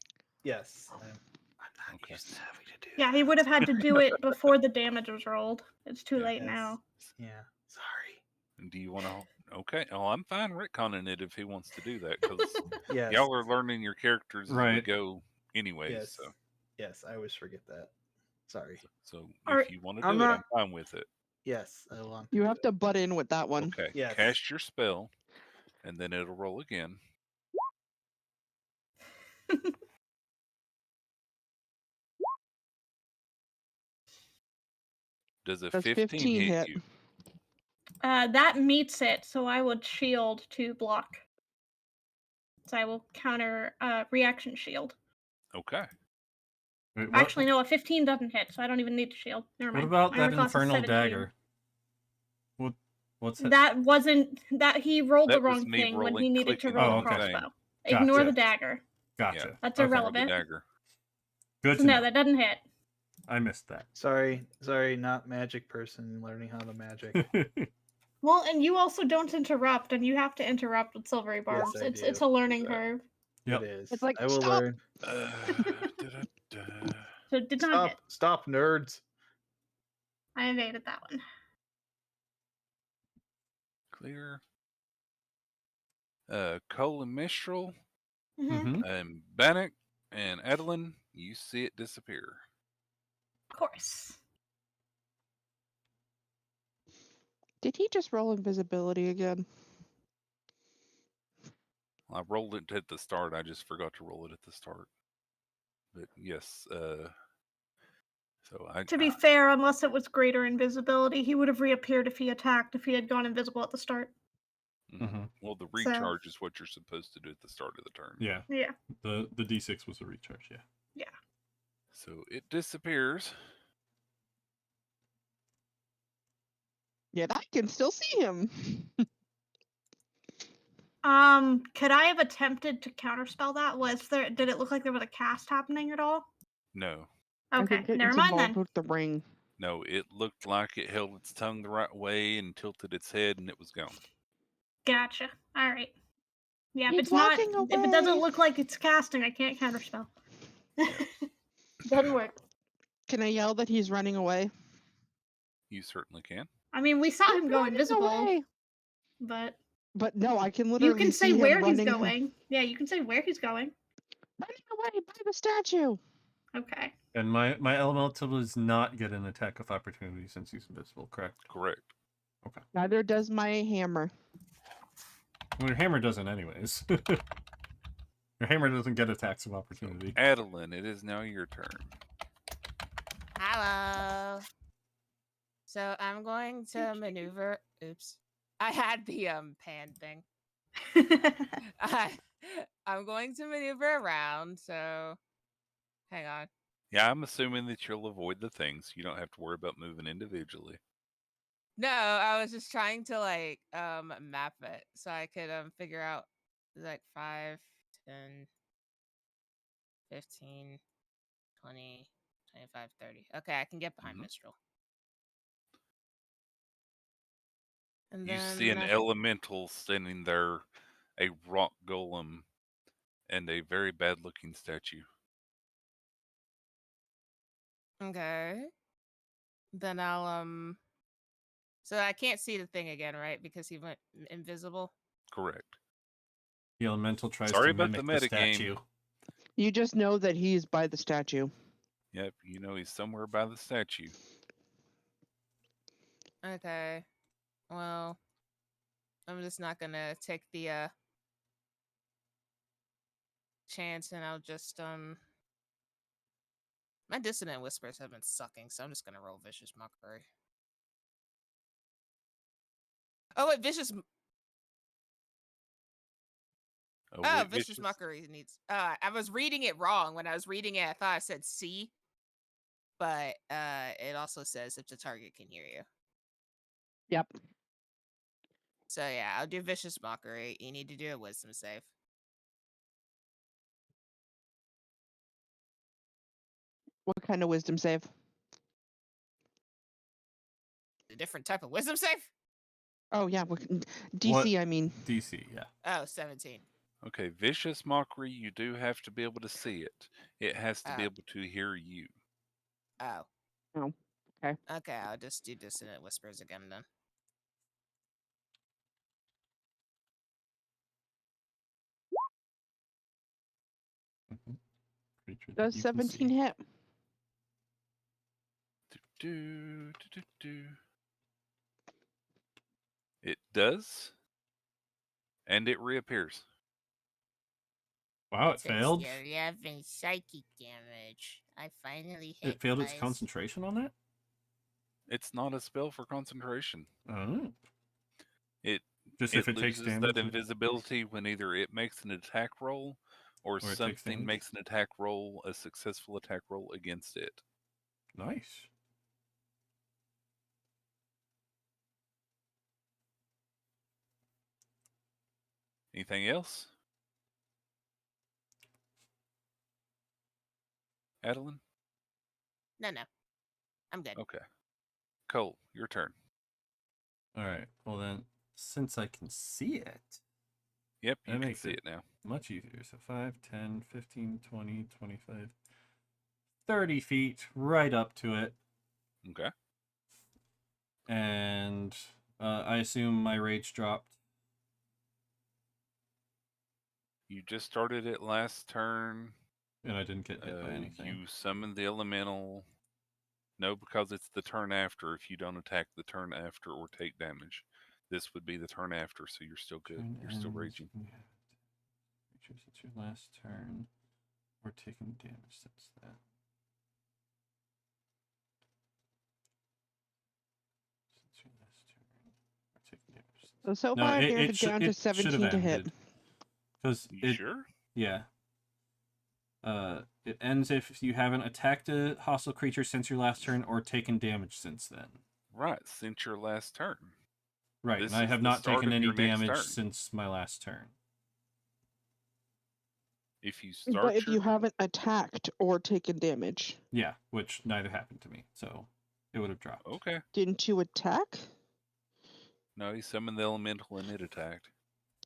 Yes. I'm not Okay. used to having to do Yeah, he that. would have had to do it before the damage was rolled. It's too Yeah. late Yes. now. Yeah. Sorry. And do you want to? Okay. Oh, I'm fine retconning it if he wants to do that because Yes. y'all are learning your characters as we Right. go, anyways. Yes. So, Yes, I always forget that. Sorry. so Or- if you want to I'm do it, not- I'm fine with it. Yes, I want You have to butt in with that one. Okay. Yes. Cast your spell, and then it'll roll again. Does a Does 15 hit you? That meets it, so I would shield to block. So I will counter reaction shield. Okay. Wait, what, Actually, no, a 15 doesn't hit, so I don't even need to shield. Never what mind. about My that armor class is infernal 17. dagger? What's that? That wasn't that he rolled the That was wrong me thing when rolling- he needed to clicking roll on a the thing. crossbow. Ignore Gotcha. the dagger. Gotcha. That's Okay. Ignore the irrelevant. dagger. Good So to no, know. that doesn't hit. I missed that. Sorry, not magic person learning how to magic. Well, and you also don't interrupt, and you have to interrupt with silvery barbs. I It's do. a learning Exactly. curve. Yep. It is. It's like, I will stop! learn. Da-da-da. So it did not hit. Stop, nerds. I evaded that one. Clear. Cole and Mistral, Mm-hmm. and Bannock, and Adeline, you see it disappear. Of course. Did he just roll invisibility again? I rolled it at the start. I just forgot to roll it at the start. But yes, so To be fair, unless it was greater invisibility, he would have reappeared if he attacked if he had gone invisible at the start. Well, the recharge is what you're supposed to do at the start of the turn. Yeah. Yeah. The D6 was a recharge, yeah. Yeah. So it disappears. Yet I can still see him. Could I have attempted to counterspell that? Did it look like there was a cast happening at all? No. I Okay, think never it's mind involved then. with the ring. No, it looked like it held its tongue the right way and tilted its head and it was gone. Gotcha. All right. Yeah, He's walking if it doesn't away. look like it's casting, I can't counterspell. Doesn't work. Can I yell that he's running away? You certainly can. I mean, we saw He's him go running invisible, away. but no, I can you literally can say see where him he's running. going. Yeah, you can say where he's going. Running away by the statue. Okay. And my elemental does not get an attack of opportunity since he's invisible, correct? Correct. Okay. Neither does my hammer. Well, your hammer doesn't anyways. Your hammer doesn't get attacks of opportunity. Adeline, it is now your turn. Hello. So I'm going to maneuver. Oops. I had the pan thing. I'm going to maneuver around, so hang on. Yeah, I'm assuming that you'll avoid the things. You don't have to worry about moving individually. No, I was just trying to like map it so I could figure out like 5, 10, 15, 20, 25, 30. Okay, I can get behind Mistral. And You then see an elemental standing there, a rock golem, and a very bad looking statue. Okay. Then I'll so I can't see the thing again, right? Because he went invisible. Correct. The elemental tries Sorry to about mimic the the metagame. statue. You just know that he's by the statue. Yep, you know he's somewhere by the statue. Okay. Well, I'm just not gonna take the chance, and I'll just my dissonant whispers have been sucking, so I'm just gonna roll vicious mockery. Oh wait, vicious. Oh, vicious mockery needs. I was reading it wrong. When I was reading it, I thought I said C, but it also says if the target can hear you. Yep. So yeah, I'll do vicious mockery. You need to do a wisdom save. What kind of wisdom save? A different type of wisdom save? Oh, yeah. DC, What? I mean. DC, yeah. Oh, 17. Okay, vicious mockery, you do have to be able to see it. It has to be able to hear you. Oh. Oh, okay. Okay, I'll just do dissonant whispers again then. Creature that Does you can 17 see. hit? It does, and it reappears. Wow, it failed. You're having psychic damage. I finally hit. It failed its concentration on that? It's not a spell for concentration. Oh. It Just if it takes loses damage. that invisibility when either it makes an attack roll or something makes an attack roll, a successful attack roll against it. Nice. Anything else? Adeline? No. I'm good. Okay. Cole, your turn. All right. Well then, since I can see it, Yep, you that can makes see it it now. much easier. So 5, 10, 15, 20, 25, 30 feet right up to it. Okay. And I assume my rage dropped. You just started it last turn. And I didn't get hit by anything. You summoned the elemental. No, because it's the turn after if you don't attack the turn after or take damage. This would be the turn after, so you're still good. Turn You're still ends raging. when you have creatures at your last turn or taking damage since then. Since your last turn or taking damage since then. So No, far, I've it narrowed it down to should have 17 to hit. ended. Because You sure? Yeah. It ends if you haven't attacked a hostile creature since your last turn or taken damage since then. Right, since your last turn. Right, This and I is have the not start taken of any your next damage turn. since my last turn. If you start But if your... you haven't attacked or taken damage, Yeah, which neither happened to me, so it would have dropped. Okay. didn't you attack? No, he summoned the elemental and it attacked.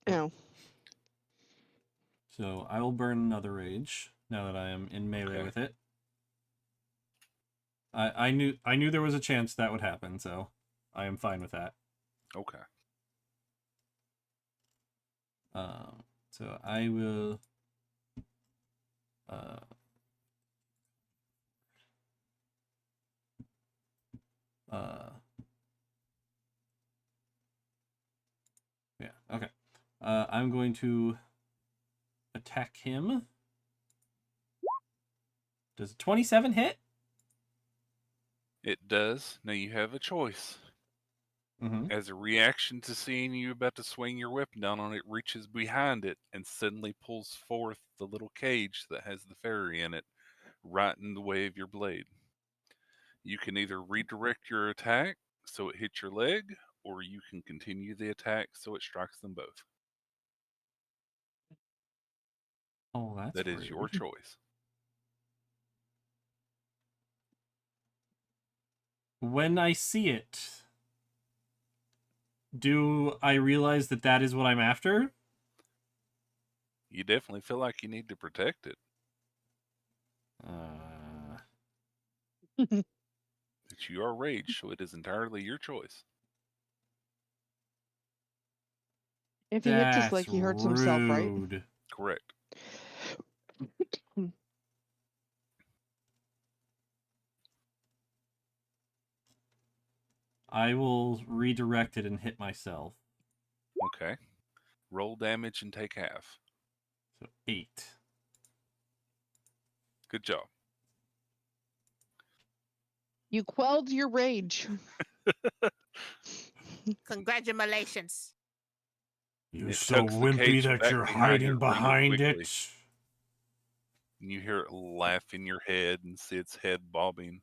Oh. So I will burn another rage now that I am in melee Okay. with it. I knew there was a chance that would happen, so I am fine with that. Okay. So I will yeah, okay. I'm going to attack him. Does a 27 hit? It does. Now you have a choice. Mm-hmm. As a reaction to seeing you about to swing your weapon down on it, reaches behind it and suddenly pulls forth the little cage that has the fairy in it, right in the way of your blade. You can either redirect your attack so it hits your leg, or you can continue the attack so it strikes them both. Oh, that's That is rude. your choice. When I see it, do I realize that that is what I'm after? You definitely feel like you need to protect it. But you are raged, so it is entirely your choice. If he hits his That's leg, he hurts himself, right? rude. Correct. I will redirect it and hit myself. Okay. Roll damage and take half. So 8. Good job. You quelled your rage. Congratulations. You're It so tucks the wimpy cage that back you're behind hiding it really behind quickly. it. And you hear it laugh in your head and see its head bobbing.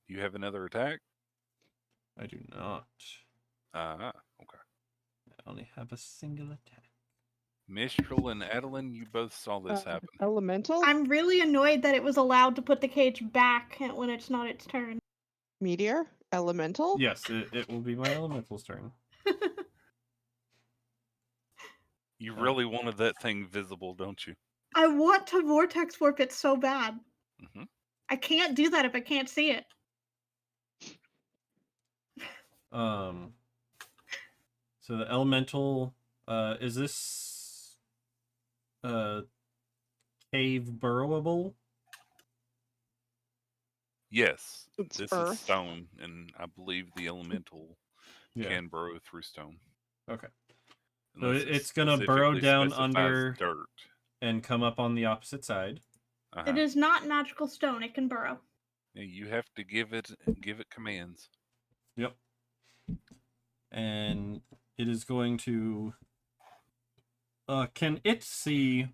You have another attack? I do not. Okay. I only have a single attack. Mistral and Adeline, you both saw this happen. Elemental? I'm really annoyed that it was allowed to put the cage back when it's not its turn. Meteor? Elemental? Yes, it will be my elemental's turn. You really wanted that thing visible, don't you? I want to vortex warp it so bad. Mm-hmm. I can't do that if I can't see it. So the elemental, is this cave burrowable? Yes, It's this earth. is stone, and I believe the elemental can burrow through stone. Okay. So Unless it's gonna burrow specifically down specifies under dirt. and come up on the opposite side. It is not magical stone. It can burrow. Now you have to give it commands. Yep. And it is going to. Can it see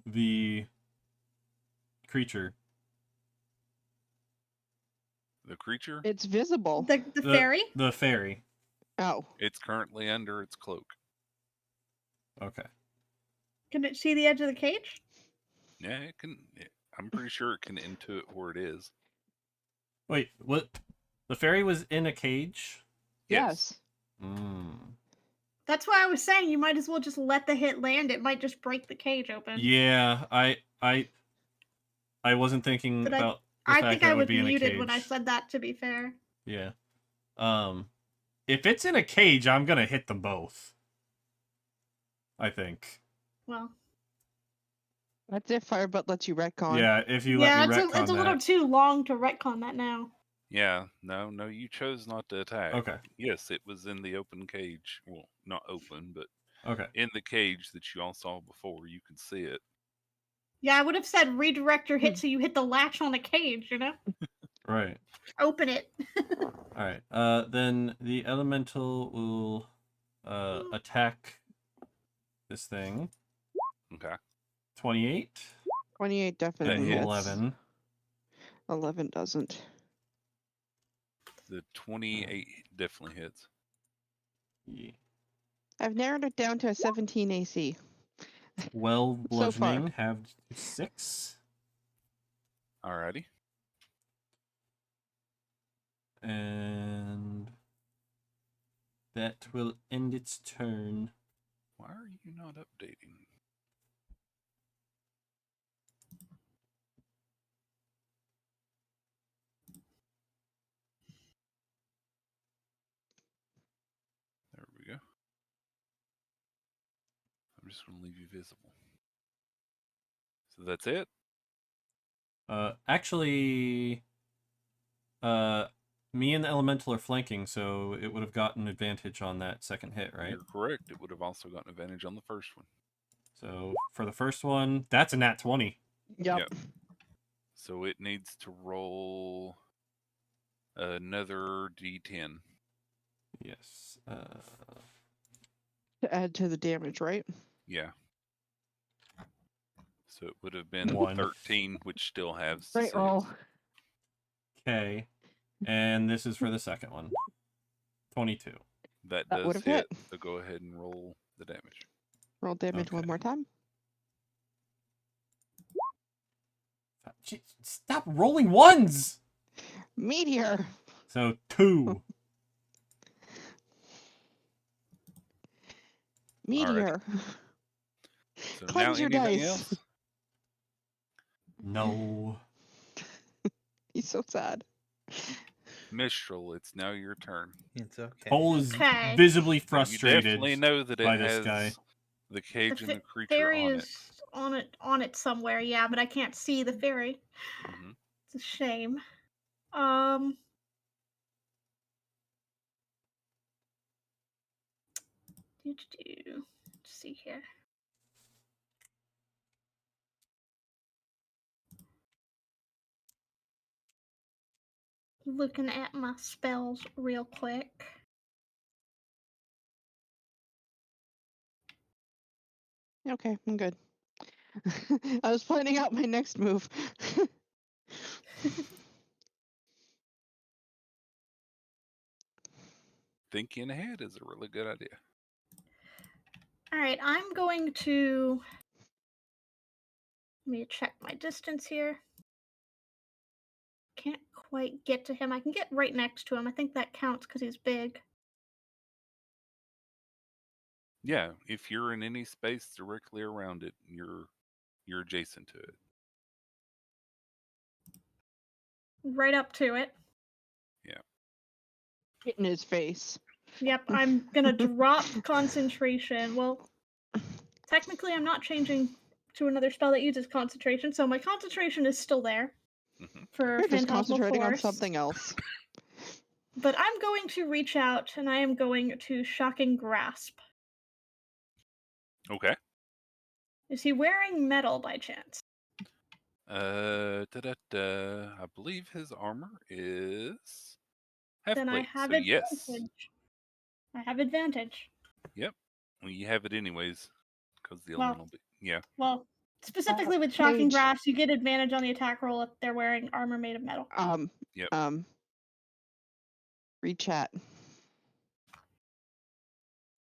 the creature? The creature? It's visible. The fairy? The fairy. Oh. It's currently under its cloak. Okay. Can it see the edge of the cage? Yeah, it can. I'm pretty sure it can intuit where it is. Wait, what? The fairy was in a cage? Yes. That's why I was saying you might as well just let the hit land. It might just break the cage open. Yeah, I wasn't thinking But about the I fact think that I it would was be in a muted cage. when I said that, to be fair. Yeah. If it's in a cage, I'm gonna hit them both. I think. Well. That's if Firebutt lets you retcon. Yeah, if you let me retcon it's a little that. too long to retcon that now. Yeah, no, you chose not to attack. Okay. Yes, it was in the open cage. Well, not open, but Okay. in the cage that you all saw before. You could see it. Yeah, I would have said redirect your hit so you hit the latch on the cage, you know? Right. Open it. Alright. Then the elemental will attack this thing. Okay. 28. 28 definitely And hits. 11. 11 doesn't. The 28 definitely hits. Yeah. I've narrowed it down to a 17 AC. 12 So far. bludgeoning, have 6. Alrighty. And that will end its turn. Why are you not updating? There we go. I'm just going to leave you visible. So that's it? Actually, me and the elemental are flanking, so it would have gotten advantage on that second hit, right? You're correct. It would have also gotten advantage on the first one. So for the first one, that's a nat 20. Yep. So it needs to roll another d10. Yes. To add to the damage, right? Yeah. So it would have been 1. 13, which still has Great roll. Okay. And this is for the second one. 22. That That does would've hit. hit. So go ahead and roll the damage. Roll damage one Okay. more time. Stop rolling ones! Meteor. So 2. Meteor. So Cleanse now your anything dice. else? No. He's so sad. Mistral, it's now your turn. It's okay. Cole is Okay. visibly Now, you frustrated definitely know that by it this has guy. the cage and the creature fairy on is it. on it somewhere, yeah, but I can't see the fairy. hmm It's a shame. Let's see here. Looking at my spells real quick. Okay, I'm good. I was planning out my next move. Thinking ahead is a really good idea. All right, I'm going to. Let me check my distance here. Can't quite get to him. I can get right next to him. I think that counts because he's big. Yeah, if you're in any space directly around it, you're adjacent to it. Right up to it. Yeah. Get in his face. Yep, I'm gonna drop concentration. Well, technically, I'm not changing to another spell that uses concentration, so my concentration is still there for You're just Phantasmal concentrating on Force. something else. But I'm going to reach out and I am going to Shocking Grasp. Okay. Is he wearing metal by chance? I believe his armor is half Then I plate. have So advantage. yes. I have advantage. Yep. Well, you have it anyways, because the Well, elemental. Yeah. Well, specifically with Shocking Paige. Grasp, you get advantage on the attack roll if they're wearing armor made of metal. Yep. Read chat.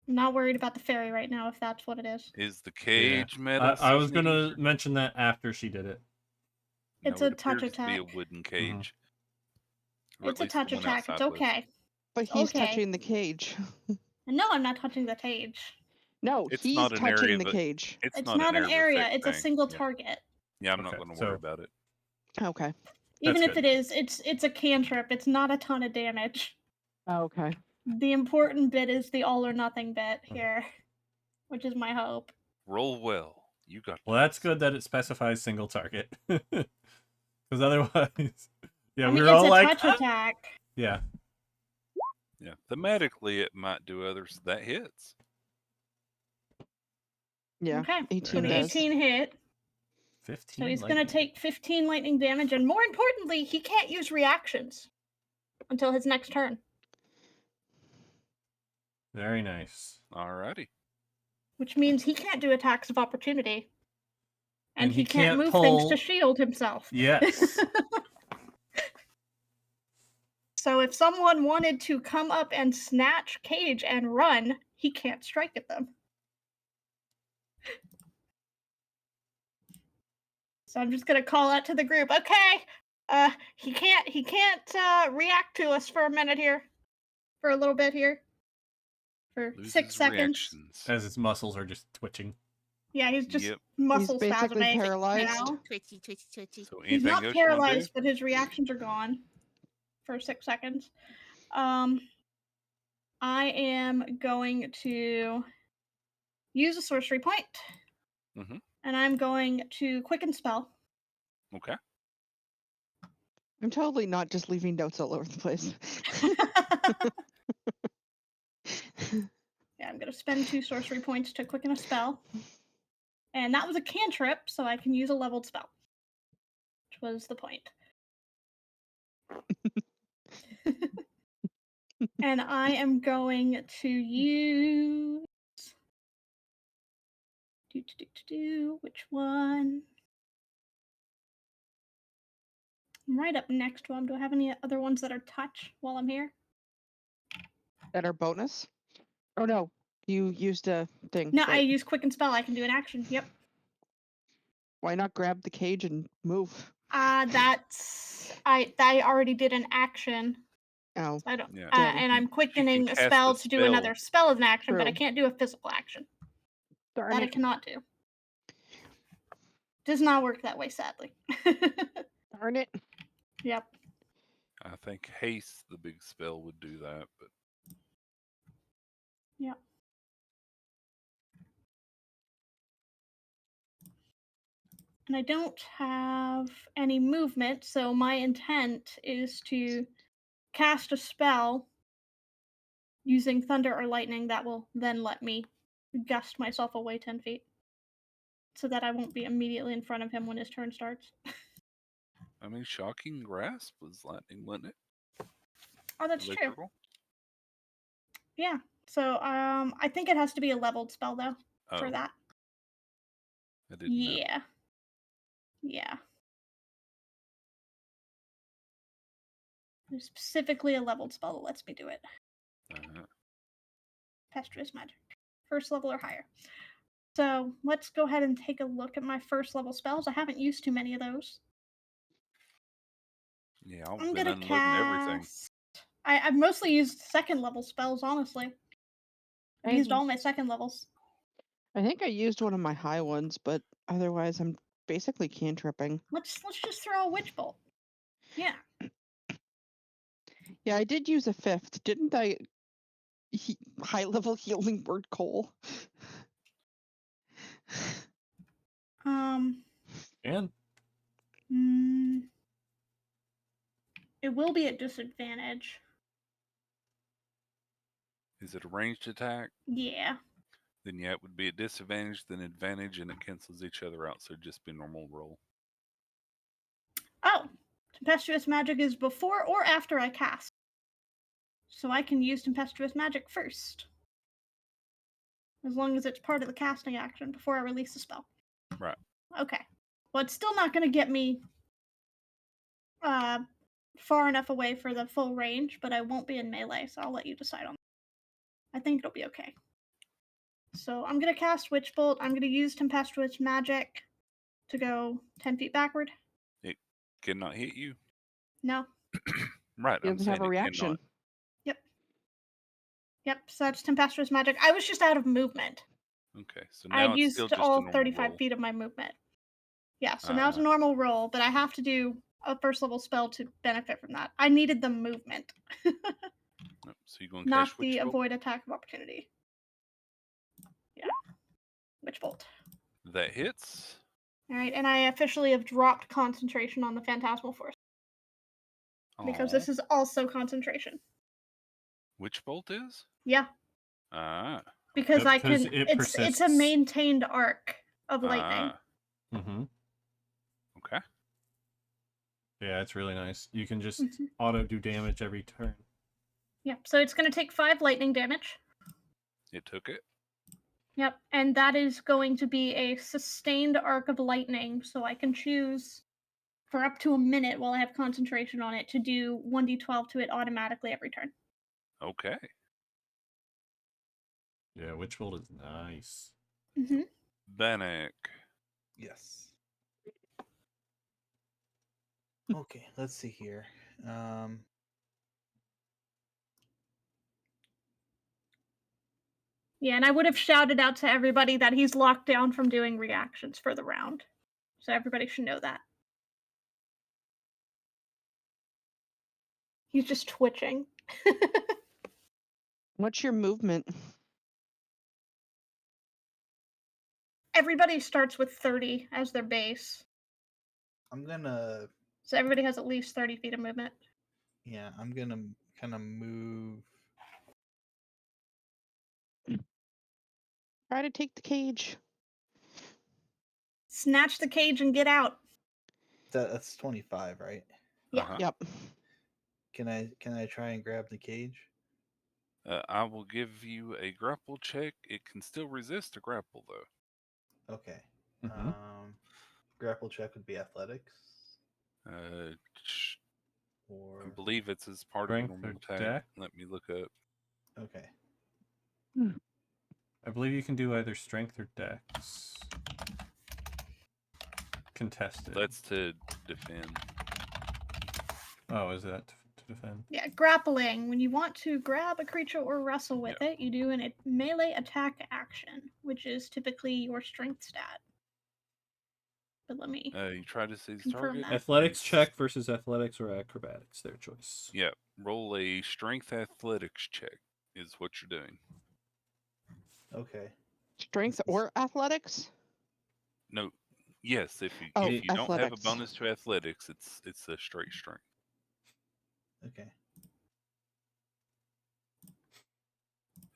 I'm not worried about the fairy right now, if that's what it is. Is the cage metal? I was seeing it gonna easier? mention that after she did it. It's No, a it touch appears to be a attack. wooden cage. Or It's at a least the touch one attack. It's outside was. okay. But It's he's okay. touching the cage. And no, I'm not touching the cage. No, It's he's not an area touching of the cage. It's not not an area of area. effect It's a thing. single Yeah. target. Yeah, I'm not Okay, going to worry so- about it. Okay. Even That's if good. it is, it's a cantrip. It's not a ton of damage. Okay. The important bit is the all or nothing bit here, which is my hope. Roll well. You got Well, that's this. good that it specifies single target. Because otherwise, yeah, I we mean, were it's all a like, touch attack. yeah. Yeah, thematically it might do others. That hits. Yeah. Okay, so 18 the does. 18 hit. 15. So he's going to lightning. take 15 lightning damage, and more importantly, he can't use reactions until his next turn. Very nice. Alrighty. Which means he can't do attacks of opportunity. And he he can't can't move things to pull- shield himself. Yes. So if someone wanted to come up and snatch Cage and run, he can't strike at them. So I'm just gonna call out to the group. Okay, he can't react to us for a minute here, for a little bit here, for Loses 6 seconds. reactions. As his muscles are just twitching. Yeah, he's just Yep. muscle He's basically spasming paralyzed. now. Twitchy, twitchy, twitchy. So He's anything not else you want to do? paralyzed, but his reactions are gone for 6 seconds. I am going to use a sorcery point, Mhm. and I'm going to quicken spell. Okay. I'm totally not just leaving notes all over the place. Yeah, I'm going to spend 2 sorcery points to quicken a spell. And that was a cantrip, so I can use a leveled spell. Which was the point. And I am going to use... Which one? I'm right up next to him. Do I have any other ones that are touch while I'm here? That are bonus? Oh no, you used a thing. No, I right? use quicken spell. I can do an action. Yep. Why not grab the cage and move? That's I already did an action. Oh, I don't. Yeah. And I'm quickening a cast spell a to do another spell as an action, but I True. can't do a physical action. darn That I it. cannot do. Does not work that way, sadly. Darn it. Yep. I think haste, the big spell, would do that, but Yep. And I don't have any movement, so my intent is to cast a spell using thunder or lightning that will then let me gust myself away 10 feet. So that I won't be immediately in front of him when his turn starts. I mean, shocking grasp was lightning, wasn't it? Oh, that's true. Electrical? Yeah. So I think it has to be a leveled spell though for Oh, that. I didn't know. Yeah. Yeah. There's specifically a leveled spell that lets me do it. Uh-huh. Tempestuous magic. First level or higher. So let's go ahead and take a look at my first level spells. I haven't used too many of those. Yeah, I've I'm been gonna unloading everything. cast. I've mostly used second level spells, honestly. I've used I- all my second levels. I think I used one of my high ones, but otherwise I'm basically cantripping. Let's just throw a witch bolt. Yeah. Yeah, I did use a fifth, didn't I? High level healing word coal. And It will be at disadvantage. Is it a ranged attack? Yeah. Then yeah, it would be a disadvantage, then advantage, and it cancels each other out, so it'd just be a normal roll. Oh, tempestuous magic is before or after I cast. So I can use tempestuous magic first. As long as it's part of the casting action before I release the spell. Right. Okay. Well, it's still not going to get me far enough away for the full range, but I won't be in melee, so I'll let you decide on that. I think it'll be okay. So I'm gonna cast Witch Bolt. I'm gonna use Tempestuous Magic to go 10 feet backward. It cannot hit you. No. Right. He I'm doesn't saying have a it reaction. Yep. So that's Tempestuous Magic. I was just out of movement. cannot. Okay. So I now had it's still used just a all normal 35 roll. feet of my movement. Yeah, so now it's a Uh, normal roll, but I have to do a first level spell to benefit from that. I needed the movement, so you're going to not cast the Witch Bolt? avoid attack of opportunity. Yeah. Witch Bolt. That hits. All right, and I officially have dropped concentration on the Phantasmal Force because Aw. this is also concentration. Witch Bolt is? Yeah, Ah. because Yep, I 'cause can. it It's a persists. maintained arc of lightning. Ah. Mm-hmm. Okay. Yeah, it's really nice. You can just Mhm. auto do damage every turn. Yep. So it's going to take 5 lightning damage. It took it. Yep, and that is going to be a sustained arc of lightning, so I can choose for up to a minute while I have concentration on it to do 1d12 to it automatically every turn. Okay. Yeah, Witch Bolt is nice. Mm-hmm. Bannock. Yes. Okay, let's see here. Yeah, and I would have shouted out to everybody that he's locked down from doing reactions for the round. So everybody should know that. He's just twitching. What's your movement? Everybody starts with 30 as their base. I'm gonna, So everybody has at least 30 feet of movement. yeah, I'm gonna kind of move. Try to take the cage. Snatch the cage and get out. That's 25, right? Yeah. Uh-huh. Yep. Can I try and grab the cage? I will give you a grapple check. It can still resist a grapple, though. Okay. Mm-hmm. Grapple check would be athletics, I or believe it's as part of a Strength normal or attack. dex? Let me look up. okay. I believe you can do either strength or dex. Contested. That's to defend. Oh, is that to defend? Yeah, grappling. When you want to grab a creature or wrestle with it, you do a melee attack action, which is typically your strength stat. But let me You try to seize confirm target. that. Athletics check versus athletics or acrobatics. Their choice. Yeah, roll a strength athletics check is what you're doing. Okay. Strength or athletics? No, yes, if you Oh, if you don't have a athletics. bonus to athletics, it's a straight strength. Okay.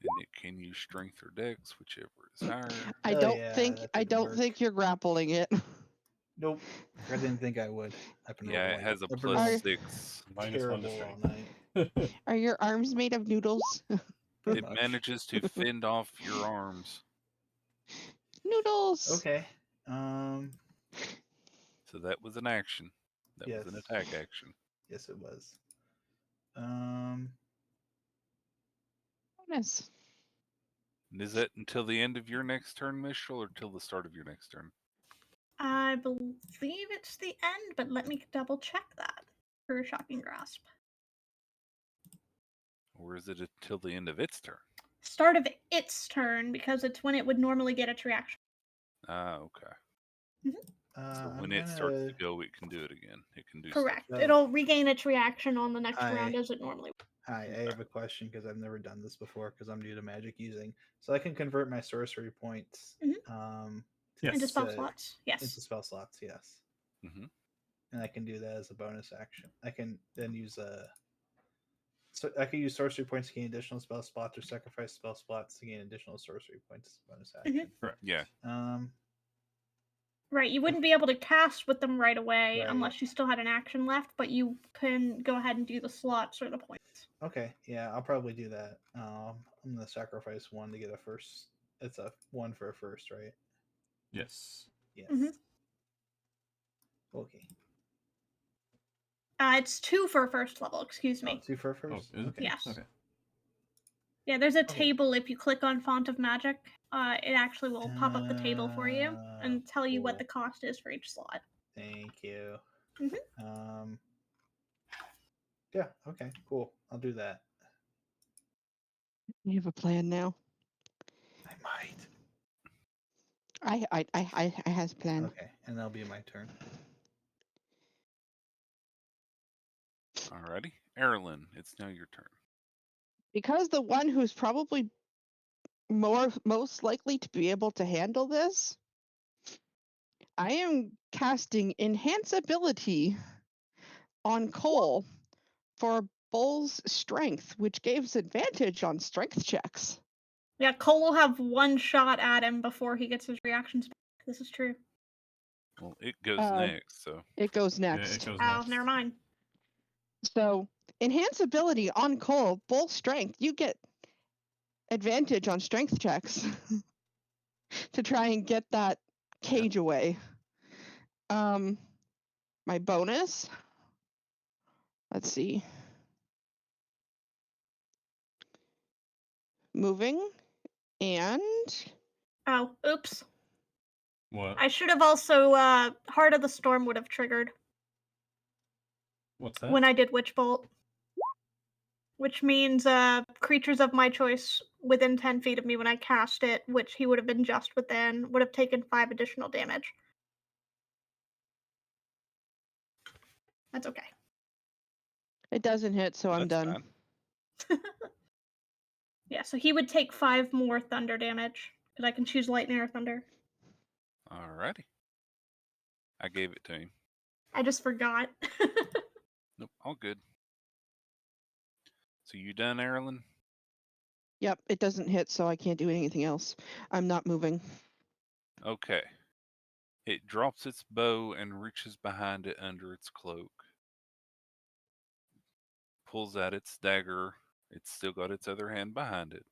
And it can use strength or dex, whichever is higher. I Oh, don't yeah, think that I didn't don't work. think you're grappling it. Nope. I didn't think I would. I've been Yeah, rolling it has a I've been plus rolling 6. -1 to terrible all strength. night. Are your arms made of noodles? Pretty It much. manages to fend off your arms. Noodles. Okay. So that was an action. That was an Yes. attack action. Yes, it was. Bonus. And is that until the end of your next turn, Mistral, or till the start of your next turn? I believe it's the end, but let me double check that for Shocking Grasp. Or is it until the end of its turn? Start of its turn, because it's when it would normally get its reaction. Ah, okay. So when it starts to go, it can do it again. It can do Correct. So- It'll regain its reaction on the next I- round as it normally would. Hi, I Okay. have a question because I've never done this before because I'm new to magic using. So I can convert my sorcery points Yes. Into spell to- slots. Yes. into spell slots, yes. Mm-hmm. And I can do that as a bonus action. I can then use so I can use sorcery points to gain additional spell slots or sacrifice spell slots to gain additional sorcery points as a bonus action. Correct. Yeah. Right, you wouldn't be able to cast with them right away Right. unless you still had an action left, but you can go ahead and do the slots or the points. Okay, yeah, I'll probably do that. I'm gonna sacrifice one to get a first. It's a one for a first, right? Yes. Yes. Mhm. Okay. It's 2 for first level, excuse Oh, me. 2 for a Oh, first. is it? Okay. Yes. Okay. Yeah, there's a Okay. table if you click on Font of Magic. it actually will pop up the table for you and tell you what Cool. the cost is for each slot. Thank you. Mhm. Yeah. Okay. Cool. I'll do that. You have a plan now. I might. I has a plan. Okay, and that'll be my turn. Alrighty. Erlen, it's now your turn. Because the one who's probably most likely to be able to handle this, I am casting Enhance Ability on Cole for Bull's Strength, which gives advantage on strength checks. Yeah, Cole will have one shot at him before he gets his reactions back. This is true. Well, it goes next, so. It goes Yeah, next. it goes Oh, next. never mind. So, Enhance Ability on Cole, Bull Strength, you get advantage on strength checks to try and get that cage away. My bonus, let's see. Moving and Oh, oops. What? I should have also Heart of the Storm would have triggered What's that? when I did Witch Bolt. Which means creatures of my choice within 10 feet of me when I cast it, which he would have been just within, would have taken 5 additional damage. That's okay. it doesn't hit, so I'm That's done. fine. Yeah, so he would take 5 more thunder damage, because I can choose lightning or thunder. Alrighty. I gave it to him. I just forgot. Nope, all good. So you done, Erlen? Yep, it doesn't hit, so I can't do anything else. I'm not moving. Okay. It drops its bow and reaches behind it under its cloak. Pulls out its dagger. It's still got its other hand behind it.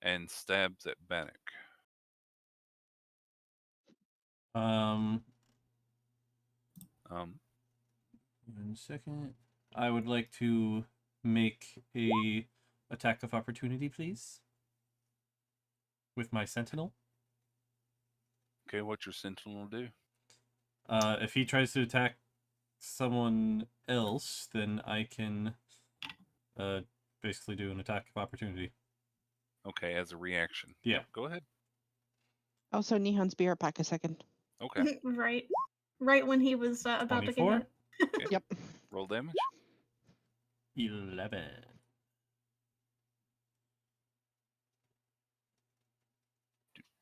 And stabs at Bannock. Um, 'Em. One second. I would like to make a attack of opportunity, please, with my sentinel. Okay, what's your sentinel do? If he tries to attack someone else, then I can basically do an attack of opportunity. Okay, as a reaction. Yeah. Yep, go ahead. Also, Nihon's be right back a second. Okay. Right when he was about to get 24? hit. Okay. Yep. Roll damage. 11.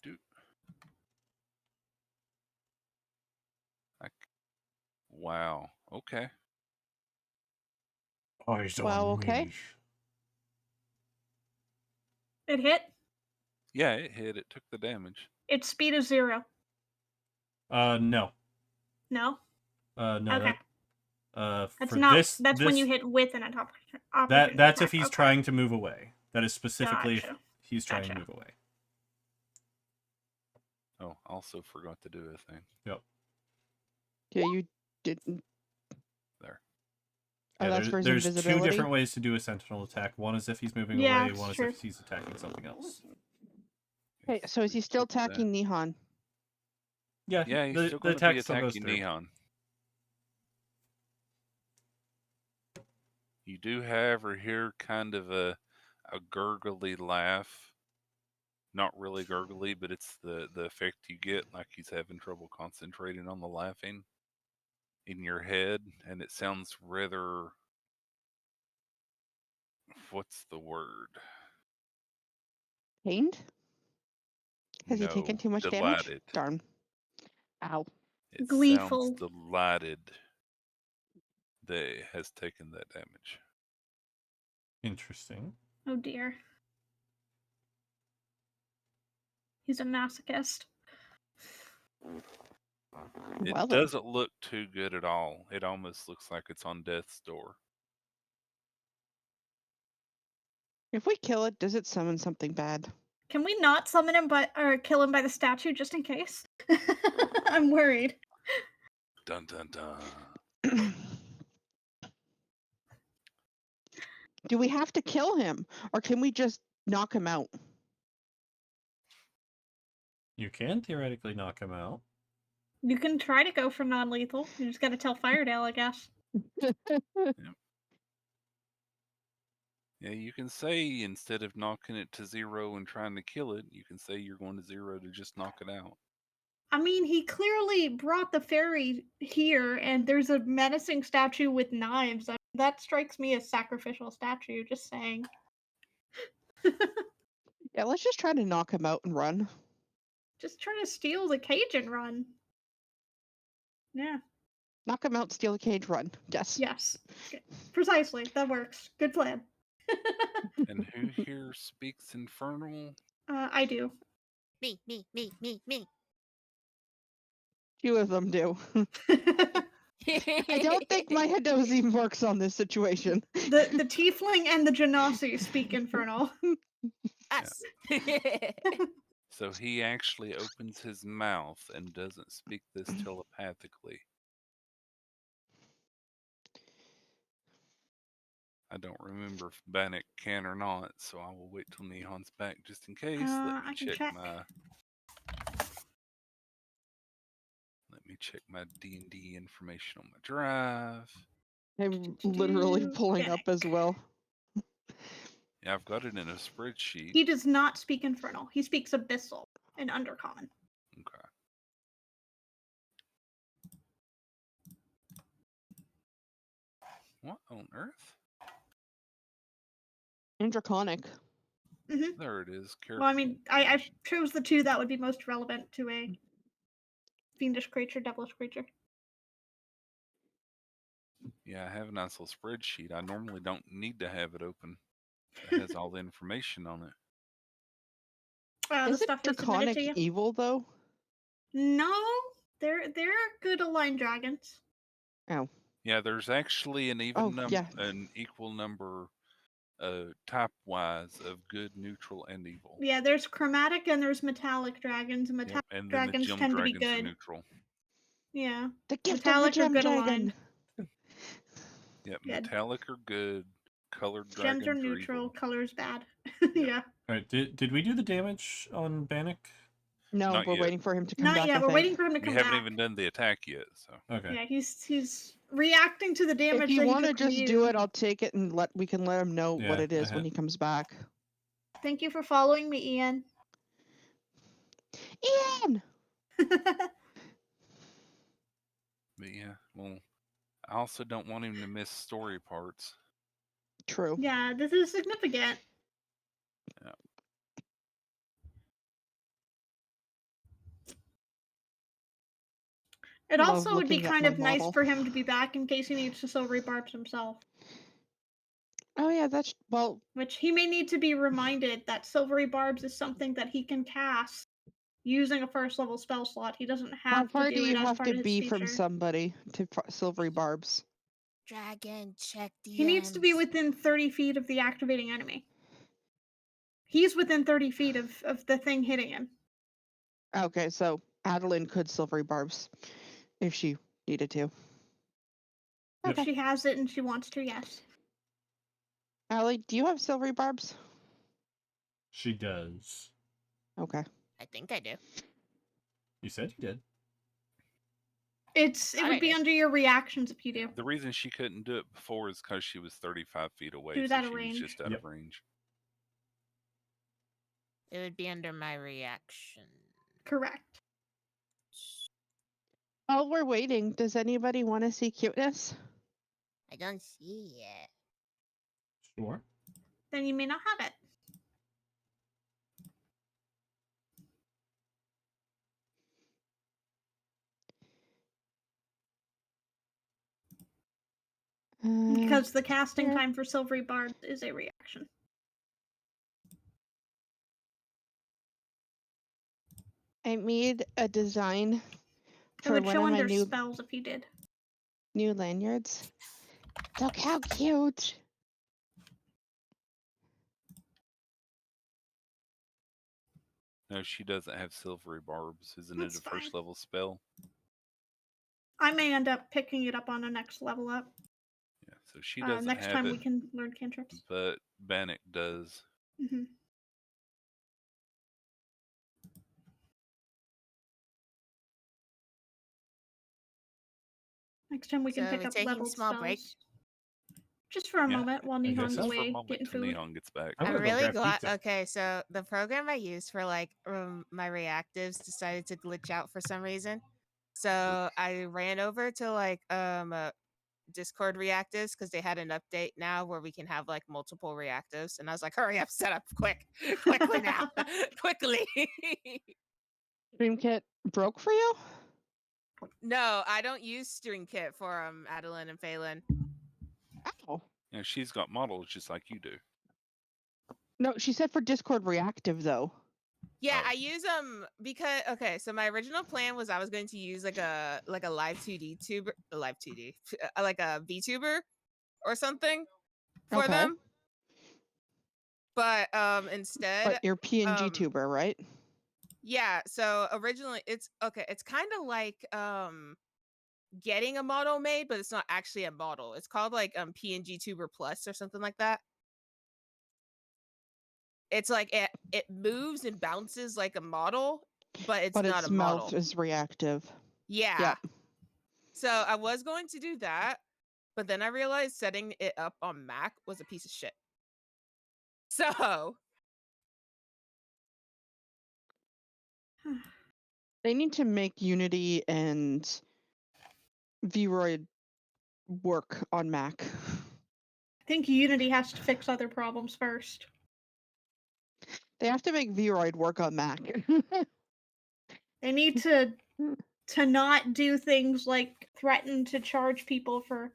Do. Wow. Okay. Eyes Wow, on okay. me. It hit. Yeah, it hit. It took the damage. Its speed is 0. No. No? No, Okay. That's for not. this, That's when you hit with an opportunity. that's if attack. he's Okay. trying to move away. That is specifically Gotcha. if he's trying to Gotcha. move away. Oh, also forgot to do a thing. Yep. Yeah, you didn't. There. Oh, Yeah, that's for his there's two invisibility? different ways to do a sentinel attack. One is if he's moving Yeah, away. it's One is true. if he's attacking something else. Okay, so is he still Took that. attacking Nihon? Yeah, Yeah, he's still the going to be attack still goes attacking through. Nihon. You do, however, hear kind of a gurgly laugh. Not really gurgly, but it's the effect you get, like he's having trouble concentrating on the laughing in your head, and it sounds rather. What's the word? Pained? Has he No, taken too much delighted. damage? Darn. Ow. It Gleeful. sounds delighted that it has taken that damage. Interesting. Oh dear. He's a masochist. It Well then. doesn't look too good at all. It almost looks like it's on death's door. If we kill it, does it summon something bad? Can we not summon him or kill him by the statue just in case? I'm worried. Dun dun dun. Do we have to kill him, or can we just knock him out? You can theoretically knock him out. You can try to go for non-lethal. You just got to tell Firedale, I guess. Yeah, you can say instead of knocking it to 0 and trying to kill it, you can say you're going to 0 to just knock it out. I mean, he clearly brought the fairy here, and there's a menacing statue with knives. That strikes me as sacrificial statue, just saying. Yeah, let's just try to knock him out and run. Just try to steal the cage and run. Yeah. Knock him out, steal the cage, run. Yes. Yes. Okay. Precisely. That works. Good plan. And who here speaks Infernal? I do. Me. Few of them do. I don't think my nose even works on this situation. The tiefling and the genasi speak Infernal. Us. So he actually opens his mouth and doesn't speak this telepathically. I don't remember if Bannock can or not, so I will wait till Nihon's back just in case. I can check. Let me check my D&D information on my drive. I'm literally pulling up as well. Yeah, I've got it in a spreadsheet. He does not speak Infernal. He speaks Abyssal and Undercommon. Okay. What on earth? And Draconic. Mm-hmm. There it is. Well, I mean, I chose the two that would be most relevant to a fiendish creature, devilish creature. Yeah, I have a nice little spreadsheet. I normally don't need to have it open. It has all the information on it. The Isn't stuff he submitted to you? Draconic evil though? No, they're good aligned dragons. Oh. Yeah, there's actually an equal number type-wise of good, neutral, and evil. Yeah, there's chromatic and there's metallic dragons. Metallic and dragons the gem tend dragons to be good. are neutral. Yeah. The gift metallic of the gem are good dragon. aligned. Yeah, Good. metallic are good. Colored Gems dragons are neutral. evil. Color's bad. Yeah. All right, did we do the damage on Bannock? No, Not we're yet. waiting for him to come Not back. yet. We're waiting for him to We come haven't back. even done the attack yet, so. Okay. Yeah, he's reacting to the damage. If you want to just do it, I'll take it and we can let him know what it is when he comes back. Thank you for following me, Ian. Ian! But yeah, well, I also don't want him to miss story parts. True. Yeah, this is significant. Yeah. It Love also would be looking at kind my of nice model. for him to be back in case he needs to silvery barbs himself. Oh yeah, that's Which he may need to be reminded that silvery barbs is something that he can cast using a first level spell slot. He doesn't how have far to do do you it as have part to of his be feature. from somebody to silvery barbs? Dragon, check DMs. He needs to be within 30 feet of the activating enemy. He's within 30 feet of the thing hitting him. Okay, so Adeline could silvery barbs if she needed to. If she has it and she wants to, yes. Allie, do you have silvery barbs? She does. Okay. I think I do. You said you did. It would be under your reactions if you do. The reason she couldn't do it before is because she was 35 feet away. She was out of range. Was just out of range. It would be under my reaction. Correct. While we're waiting, does anybody want to see cuteness? I don't see it. Sure. Then you may not have it. Because the casting time for silvery barbs is a reaction. I made a design for it would one show of my under spells if you did. New lanyards. Look how cute! No, she doesn't have silvery barbs. Isn't That's it a first level spell? I may end up picking it up on a next level up. Yeah, so she doesn't next have time it. We can learn cantrips. But Bannock does. Mm-hmm. Next time we can So pick we're up taking a leveled small spells. break? Just for a Yeah, moment while I guess Nihon's so. Just for a away moment getting till food. Nihon gets back. I'm I'm gonna go really grab glad. pizza. Okay, so the program I used for like my reactives decided to glitch out for some reason. So I ran over to like Discord reactives because they had an update now where we can have like multiple reactives, and I was like, "Hurry up, set up quickly now, quickly." Stream kit broke for you? No, I don't use StreamKit for Adeline and Phelan. Oh. Yeah, she's got models just like you do. No, she said for Discord reactive though. Yeah, Oh. I use because okay, so my original plan was I was going to use like a live 2D tuber, live 2D, like a VTuber or something for Okay. them. But instead, But you're PNG um, tuber, right? yeah, so originally it's okay, it's kind of like getting a model made, but it's not actually a model. It's called like PNG Tuber Plus or something like that. It's like it moves and bounces like a model, but it's But not its a mouth model. is reactive. Yeah. Yep. So I was going to do that, but then I realized setting it up on Mac was a piece of shit. So They need to make Unity and Vroid work on Mac. I think Unity has to fix other problems first. They have to make Vroid work on Mac. They need to not do things like threaten to charge people for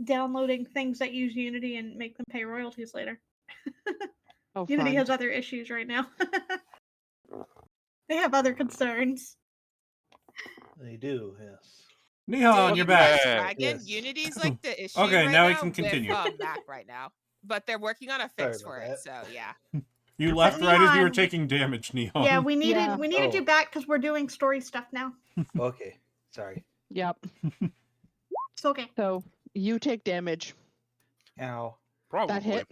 downloading things that use Unity and make them pay royalties later. Oh, Unity fun. has other issues right now. They have other concerns. They do, yes. Nihon, dude, you're you know what's back. bragging? Yes. Unity's like the issue Okay, right now we now can with continue. Mac right now, but they're working on a Sorry fix about for it. that. So yeah. You left right as you were Nihon- taking damage, Nihon. Yeah, we needed Yeah. you Oh. back because we're doing story stuff now. Okay, sorry. Yep. It's okay. So you take damage. Ow. Probably. That hit.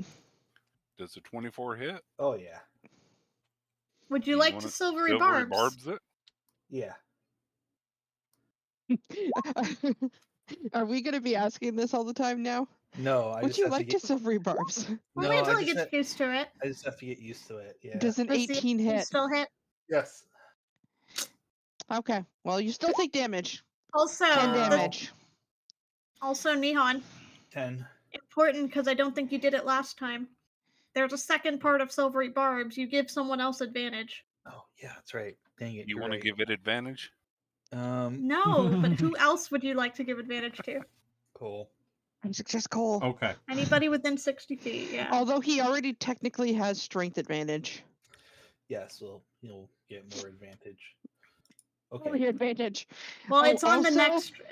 Does a 24 hit? Oh, yeah. Would Do you like to wanna silvery barbs? barbs it? Yeah. Are we going to be asking this all the time now? No, I Would just you have like to get. to silvery barbs? Only No, I until he just gets used to it. I just have to get used to it. Yeah. Does an Does the 18 18 hit? still hit? Yes. Okay. Well, you still take damage. Also, 10 Oh. damage. also Nihon. 10. Important because I don't think you did it last time. There's a second part of silvery barbs. You give someone else advantage. Oh, yeah, that's right. Dang it. You You're want to right. give it advantage? No, but who else would you like to give advantage to? Cole. I'm success Cole. Okay. Anybody within 60 feet, yeah. Although he already technically has strength advantage. Yes, well, you'll get more advantage. Okay. Okay. Advantage. Well, Oh, it's on the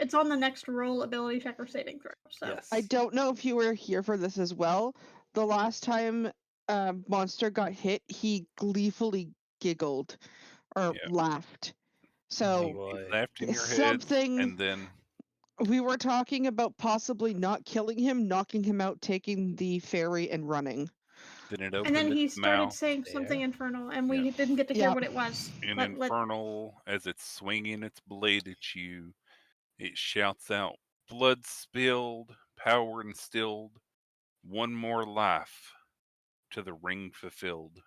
also- next roll ability check or saving throw. So Yes. I don't know if you were here for this as well. The last time Monster got hit, he gleefully giggled or Yeah. laughed. Oh, So boy. Left in your head, something and then we were talking about possibly not killing him, knocking him out, taking the ferry, and running. it and opened then he its started mouth. saying something There. infernal, and we Yeah. didn't get to hear Yep. what it was. In Let- Infernal, as it's swinging its blade at you, it shouts out, "Blood spilled, power instilled, one more life to the ring fulfilled."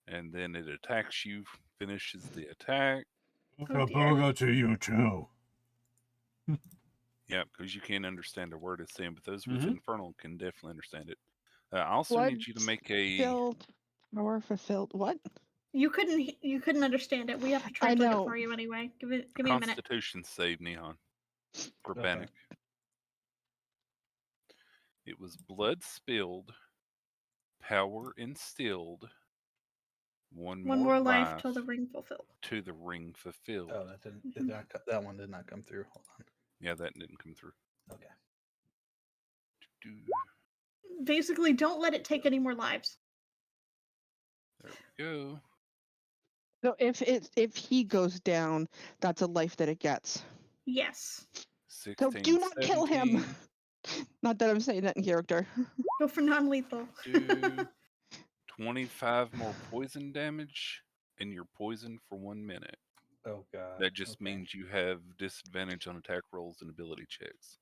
And then it attacks you, finishes the attack. Oh, dear. Booga to you too. Yeah, because you can't understand a word it's saying, but those with Mhm. Infernal can definitely understand it. I also Blood need you to make a Filled, power fulfilled. What? You couldn't understand it. We have to translate it know. for you anyway. Give me a minute. Constitution save, Neon, for Okay. Bannock. It was blood spilled, power instilled, one More life till the ring fulfilled. to the ring fulfilled. Oh, that did not. That one did not come through. Hold on. Yeah, that didn't come through. Okay. Basically, don't let it take any more lives. There we go. So if he goes down, that's a life that it gets. Yes. 16, So do not kill him. 17, Not that I'm saying that in character. Go for non-lethal. do 25 more poison damage, and you're poisoned for 1 minute. Oh god. That just okay. means you have disadvantage on attack rolls and ability checks.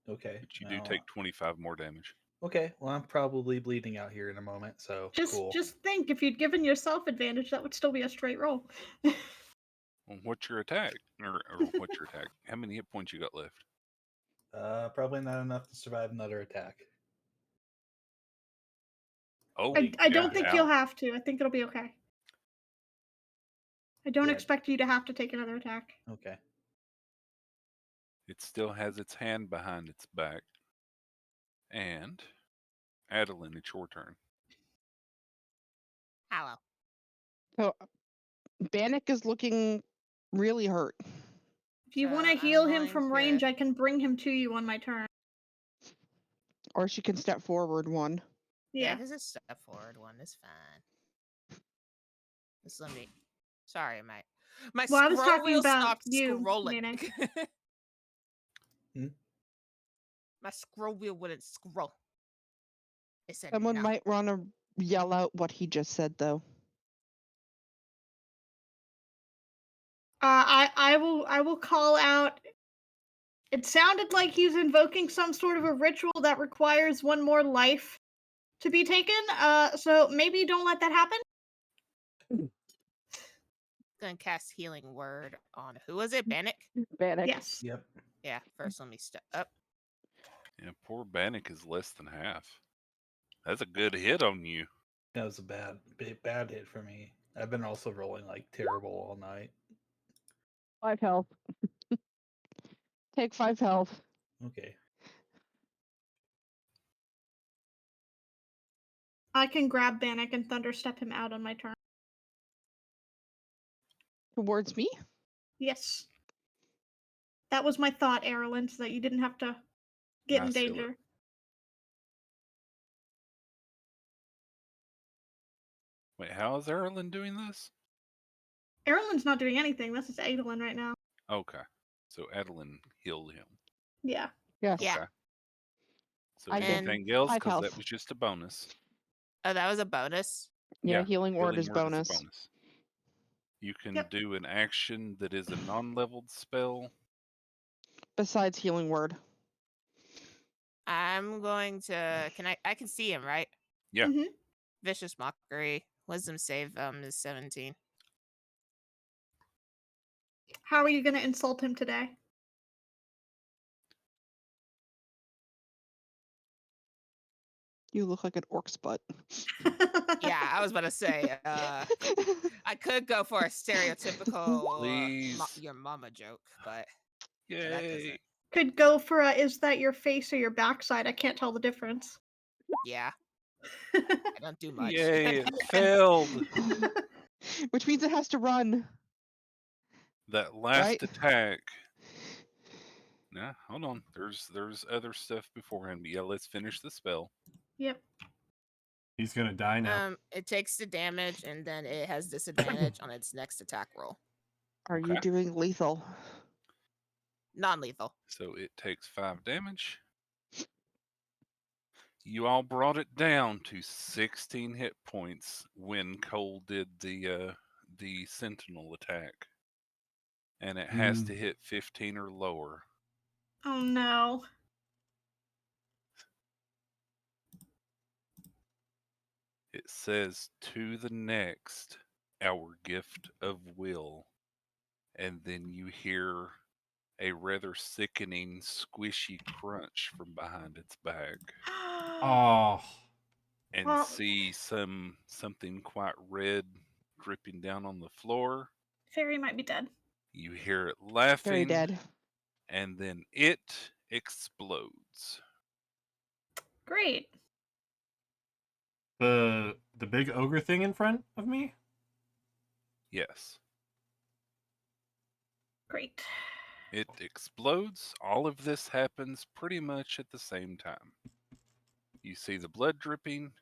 Okay. But you do well, take 25 more damage. Okay. Well, I'm probably bleeding out here in a moment, so cool. Just think, if you'd given yourself advantage, that would still be a straight roll. Well, what's your attack? Or what's your attack? How many hit points you got left? Probably not enough to survive another attack. Oh, I don't yeah, think ow. you'll have to. I think it'll be okay. I don't Yeah. expect you to have to take another attack. Okay. It still has its hand behind its back. And Adeline, it's your turn. Hello. So Bannock is looking really hurt. If you So want to I'm heal him going from to- range, I can bring him to you on my turn. Or she can step forward one. Yeah, Yeah. because a step forward one is fine. Just let me. Sorry, my Well, I was scroll talking wheel about stopped you, scrolling. Nene. My scroll wheel wouldn't scroll. It said Someone no. might want to yell out what he just said, though. I will call out. It sounded like he's invoking some sort of a ritual that requires one more life to be taken. So maybe don't let that happen. Gonna cast healing word on who was it? Bannock? Bannock. Yes. Yep. Yeah. First, let me step up. Yeah, poor Bannock is less than half. That's a good hit on you. That was a bad hit for me. I've been also rolling like terrible all night. 5 health. Take 5 health. Okay. I can grab Bannock and thunderstep him out on my turn. Towards me? Yes. That was my thought, Erilyn, so that you didn't have to get in Nice, Philip. danger. Wait, how is Erlen doing this? Erilyn's not doing anything. This is Adolin right now. Okay. So Adeline healed him. Yeah. Yes. Yeah. Okay. So I get anything else? 5 Because that health. was just a bonus. Oh, that was a bonus. Yeah, healing word is Is bonus. a bonus. You can Yep. do an action that is a non-leveled spell. Besides healing word. I'm going to. I can see him, right? Yeah. Mm-hmm. Vicious mockery. Wisdom save is 17. How are you going to insult him today? You look like an orc's butt. Yeah, I was about to say. I could go for a stereotypical Please. your mama joke, but that Yay. doesn't. Could go for a, is that your face or your backside? I can't tell the difference. Yeah, I don't do much. Yay, it failed. Which means it has to run. That last Right? attack. Nah, hold on. There's other stuff beforehand. But yeah, let's finish the spell. Yep. He's gonna die now. It takes the damage and then it has disadvantage on its next attack roll. Are you Okay. doing lethal? Non-lethal. So it takes 5 damage. You all brought it down to 16 hit points when Cole did the sentinel attack. And it has to hit 15 or lower. Oh no. It says to the next, our gift of will. And then you hear a rather sickening, squishy crunch from behind its back. Oh, And Well- see something quite red dripping down on the floor. Fairy might be dead. You hear it Very laughing, dead. and then it explodes. Great. the big ogre thing in front of me. Yes. Great. It explodes. All of this happens pretty much at the same time. You see the blood dripping.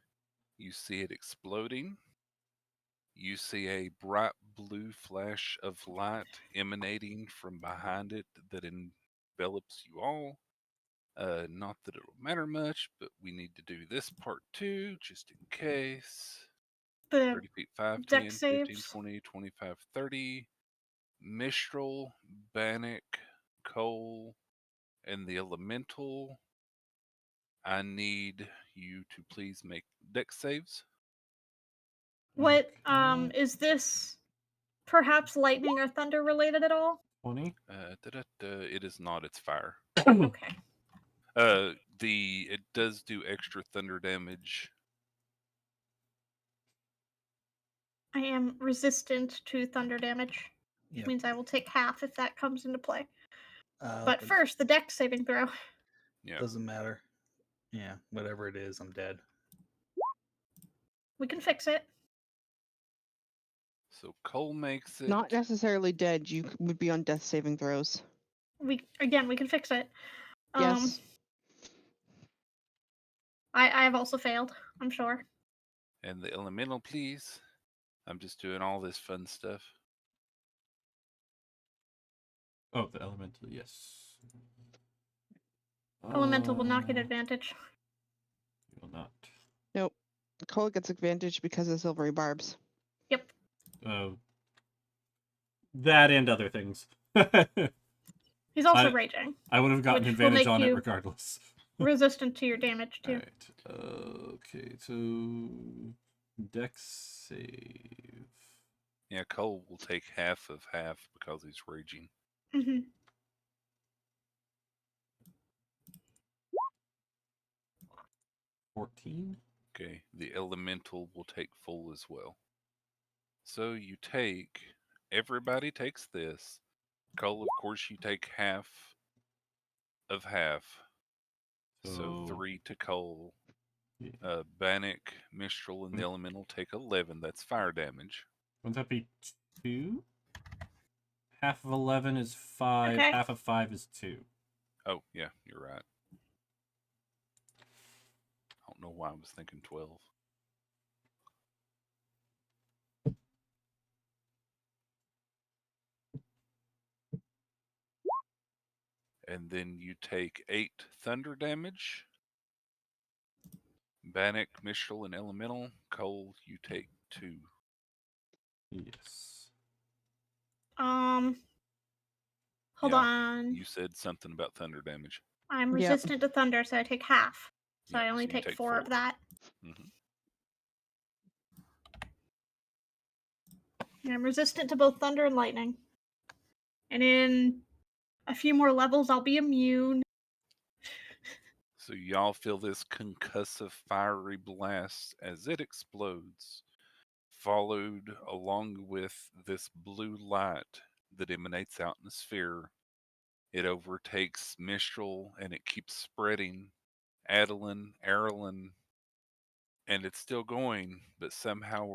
You see it exploding. You see a bright blue flash of light emanating from behind it that envelops you all. Not that it'll matter much, but we need to do this part too, just in case. The 30 feet, 5, deck 10, 15, saves. 20, 25, 30. Mistral, Bannock, Cole, and the Elemental. I need you to please make deck saves. What Okay. is this perhaps lightning or thunder related at all? 20. It is not. It's fire. Okay. It does do extra thunder damage. I am resistant to thunder damage, which Yep. means I will take half if that comes into play. But But first, the deck saving throw. Yeah. doesn't matter. Yeah, whatever it is, I'm dead. We can fix it. So Cole makes it. Not necessarily dead. You would be on death saving throws. We can fix it. Yes. I have also failed, I'm sure. And the Elemental, please. I'm just doing all this fun stuff. Oh, the elemental, yes. Elemental will not get advantage. Will not. Nope. Cole gets advantage because of silvery barbs. Yep. That and other things. He's also I- raging. I would have gotten Which will advantage make on it you regardless. resistant to your damage too. Alright. Okay, so dex save. Yeah, Cole will take half of half because he's raging. Mm-hmm. 14. Okay, the Elemental will take full as well. So you take, everybody takes this. Cole, of course, you take half of half. So 3 to Cole. Yeah. Bannock, Mistral, and the Elemental take 11. That's fire damage. Wouldn't that be 2? Half of 11 is 5. Okay. Half of 5 is 2. Oh, yeah, you're right. I don't know why I was thinking 12. And then you take 8 thunder damage. Bannock, Mistral, and Elemental. Cole, you take 2. Yes. Hold Yeah, on. You said something about thunder damage. I'm Yep. resistant to thunder, so I take half. So Yeah, I only so you take take 4 of 4. that. Mm-hmm. And I'm resistant to both thunder and lightning. And in a few more levels, I'll be immune. So y'all feel this concussive fiery blast as it explodes, followed along with this blue light that emanates out in the sphere. It overtakes Mistral and it keeps spreading. Adeline, Erlen, and it's still going, but somehow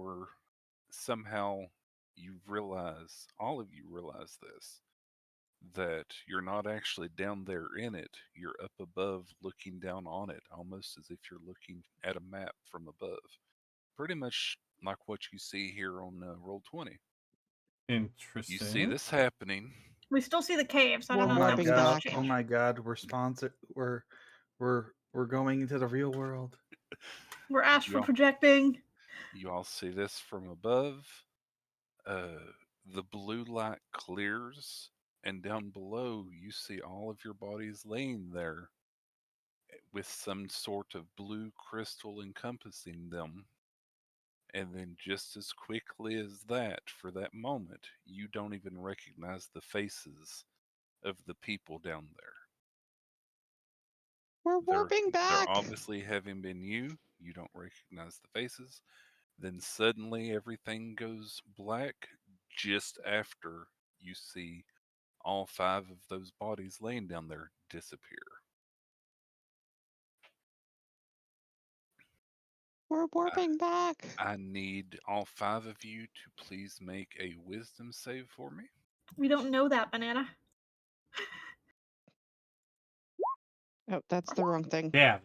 you realize, all of you realize this, that you're not actually down there in it. You're up above looking down on it, almost as if you're looking at a map from above. Pretty much like what you see here on Roll20. Interesting. You see this happening. We still see the caves. I We're don't know Oh if my that was warping supposed god! to back. Oh change. my god! We're going into the real world. We're astral Y'all- projecting. You all see this from above. The blue light clears, and down below you see all of your bodies laying there with some sort of blue crystal encompassing them. And then, just as quickly as that, for that moment, you don't even recognize the faces of the people down there. We're warping They're back. obviously having been you don't recognize the faces. Then suddenly everything goes black just after you see all 5 of those bodies laying down there disappear. We're warping back. I need all 5 of you to please make a wisdom save for me. We don't know that, Banana. Oh, that's the wrong thing. Yeah.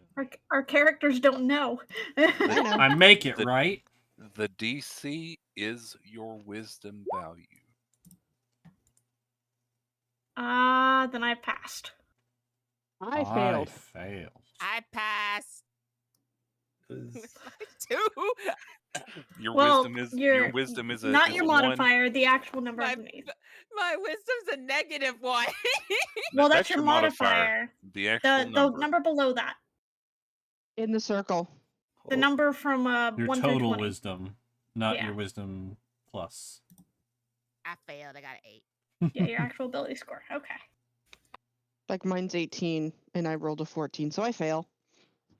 Our characters don't know. I know. I make it, The- right? The DC is your wisdom value. Then I passed. I failed. Failed. I passed. It was- 2. Your Well, wisdom is a not your 1. modifier, the actual number My, underneath. my wisdom's a -1. Well, That's that's your modifier. The actual The number below that. In the circle. The number from Your 1 through total 20. wisdom, not Yeah. your wisdom plus. I failed. I got an 8. Yeah, your actual ability score. Okay. Like mine's 18 and I rolled a 14, so I fail.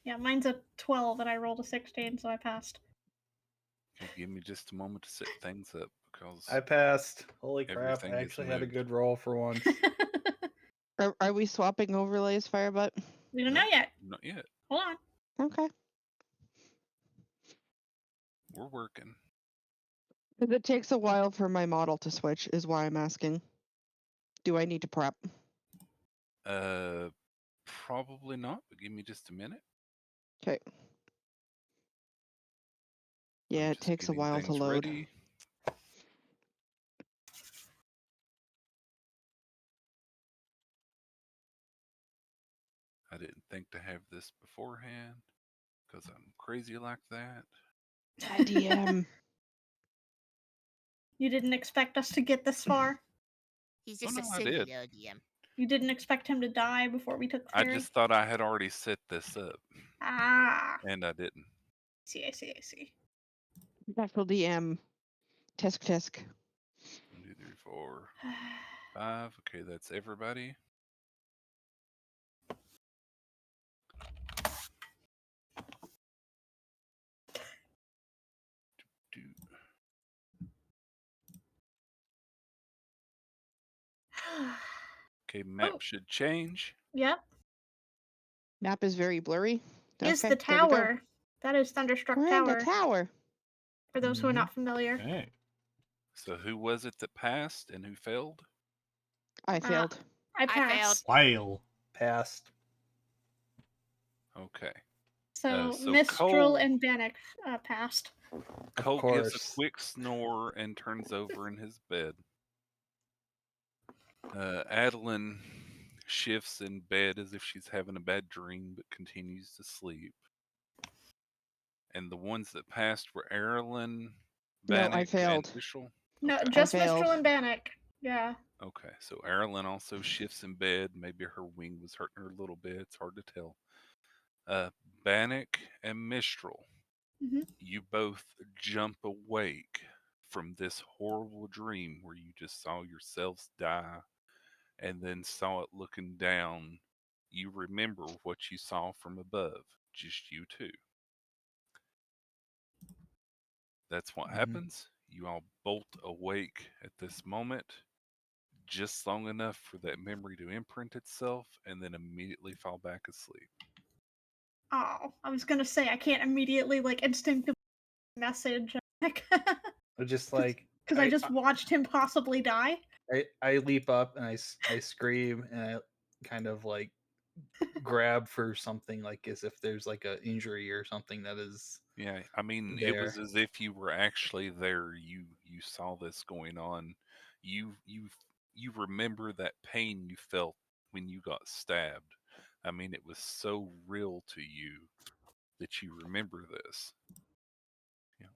Yeah, mine's a 12 and I rolled a 16, so I passed. Okay, give me just a moment to set things up because I passed. Holy crap! Everything I is actually had a moved. good roll for once. Are we swapping overlays, Firebutt? We don't know yet. not yet. Hold on. Okay. We're working. Because it takes a while for my model to switch, is why I'm asking. Do I need to prep? Probably not, but give me just a minute. Okay. Yeah, I'm it just takes a getting while to things load. ready. I didn't think to have this beforehand because I'm crazy like that. DM. You didn't expect us to get this far? He's Oh, just no, a I silly did. little DM. You didn't expect him to die before we took the I ferry? just thought I had already set this up, Ah. and I didn't. I see. Special DM. Tisk tisk. 1, 2, 3, 4, 5. Okay, that's everybody. Do- Okay, map Oh. should change. Yep. Map is very blurry. Is Okay, the there we go. tower. That is Thunderstruck We're in the Tower, tower. for those who are Mhm. not familiar. Okay. So who was it that passed and who failed? I failed. I I failed. passed. Fail. Passed. Okay. So, so Mistral Cole- and Bannock passed. Cole gives a course. quick snore and turns over in his bed. Adeline shifts in bed as if she's having a bad dream but continues to sleep. And the ones that passed were Erilyn, No, I Bannock, failed. and Mistral. No, Okay. just failed. Mistral and Bannock. Yeah. Okay, so Erilyn also shifts in bed. Maybe her wing was hurting her a little bit. It's hard to tell. Bannock and Mistral, Mhm. you both jump awake from this horrible dream where you just saw yourselves die and then saw it looking down. You remember what you saw from above, just you two. That's what Mhm. happens. You all bolt awake at this moment, just long enough for that memory to imprint itself and then immediately fall back asleep. Oh, I was gonna say I can't immediately instinctively message Just like because I just watched him possibly die. I leap up and I scream and I kind of like grab for something like as if there's like a injury or something that is Yeah, I mean, it was there. as if you were actually there. You saw this going on. You remember that pain you felt when you got stabbed. I mean, it was so real to you that you remember this. Yeah.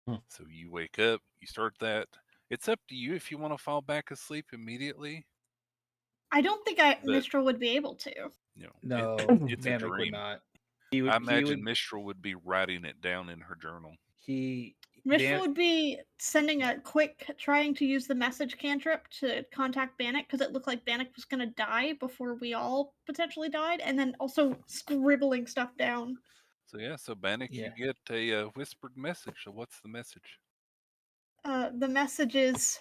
Hmm. So you wake up, you start that. It's up to you if you want to fall back asleep immediately. I don't think But Mistral would be able to. you know, No, it's a Bannock would dream. not. I imagine Mistral would be writing it down in her journal. Mistral would be sending a quick, trying to use the message cantrip to contact Bannock because it looked like Bannock was going to die before we all potentially died, and then also scribbling stuff down. So yeah, so Bannock, Yeah. you get a whispered message. So what's the message? The message is,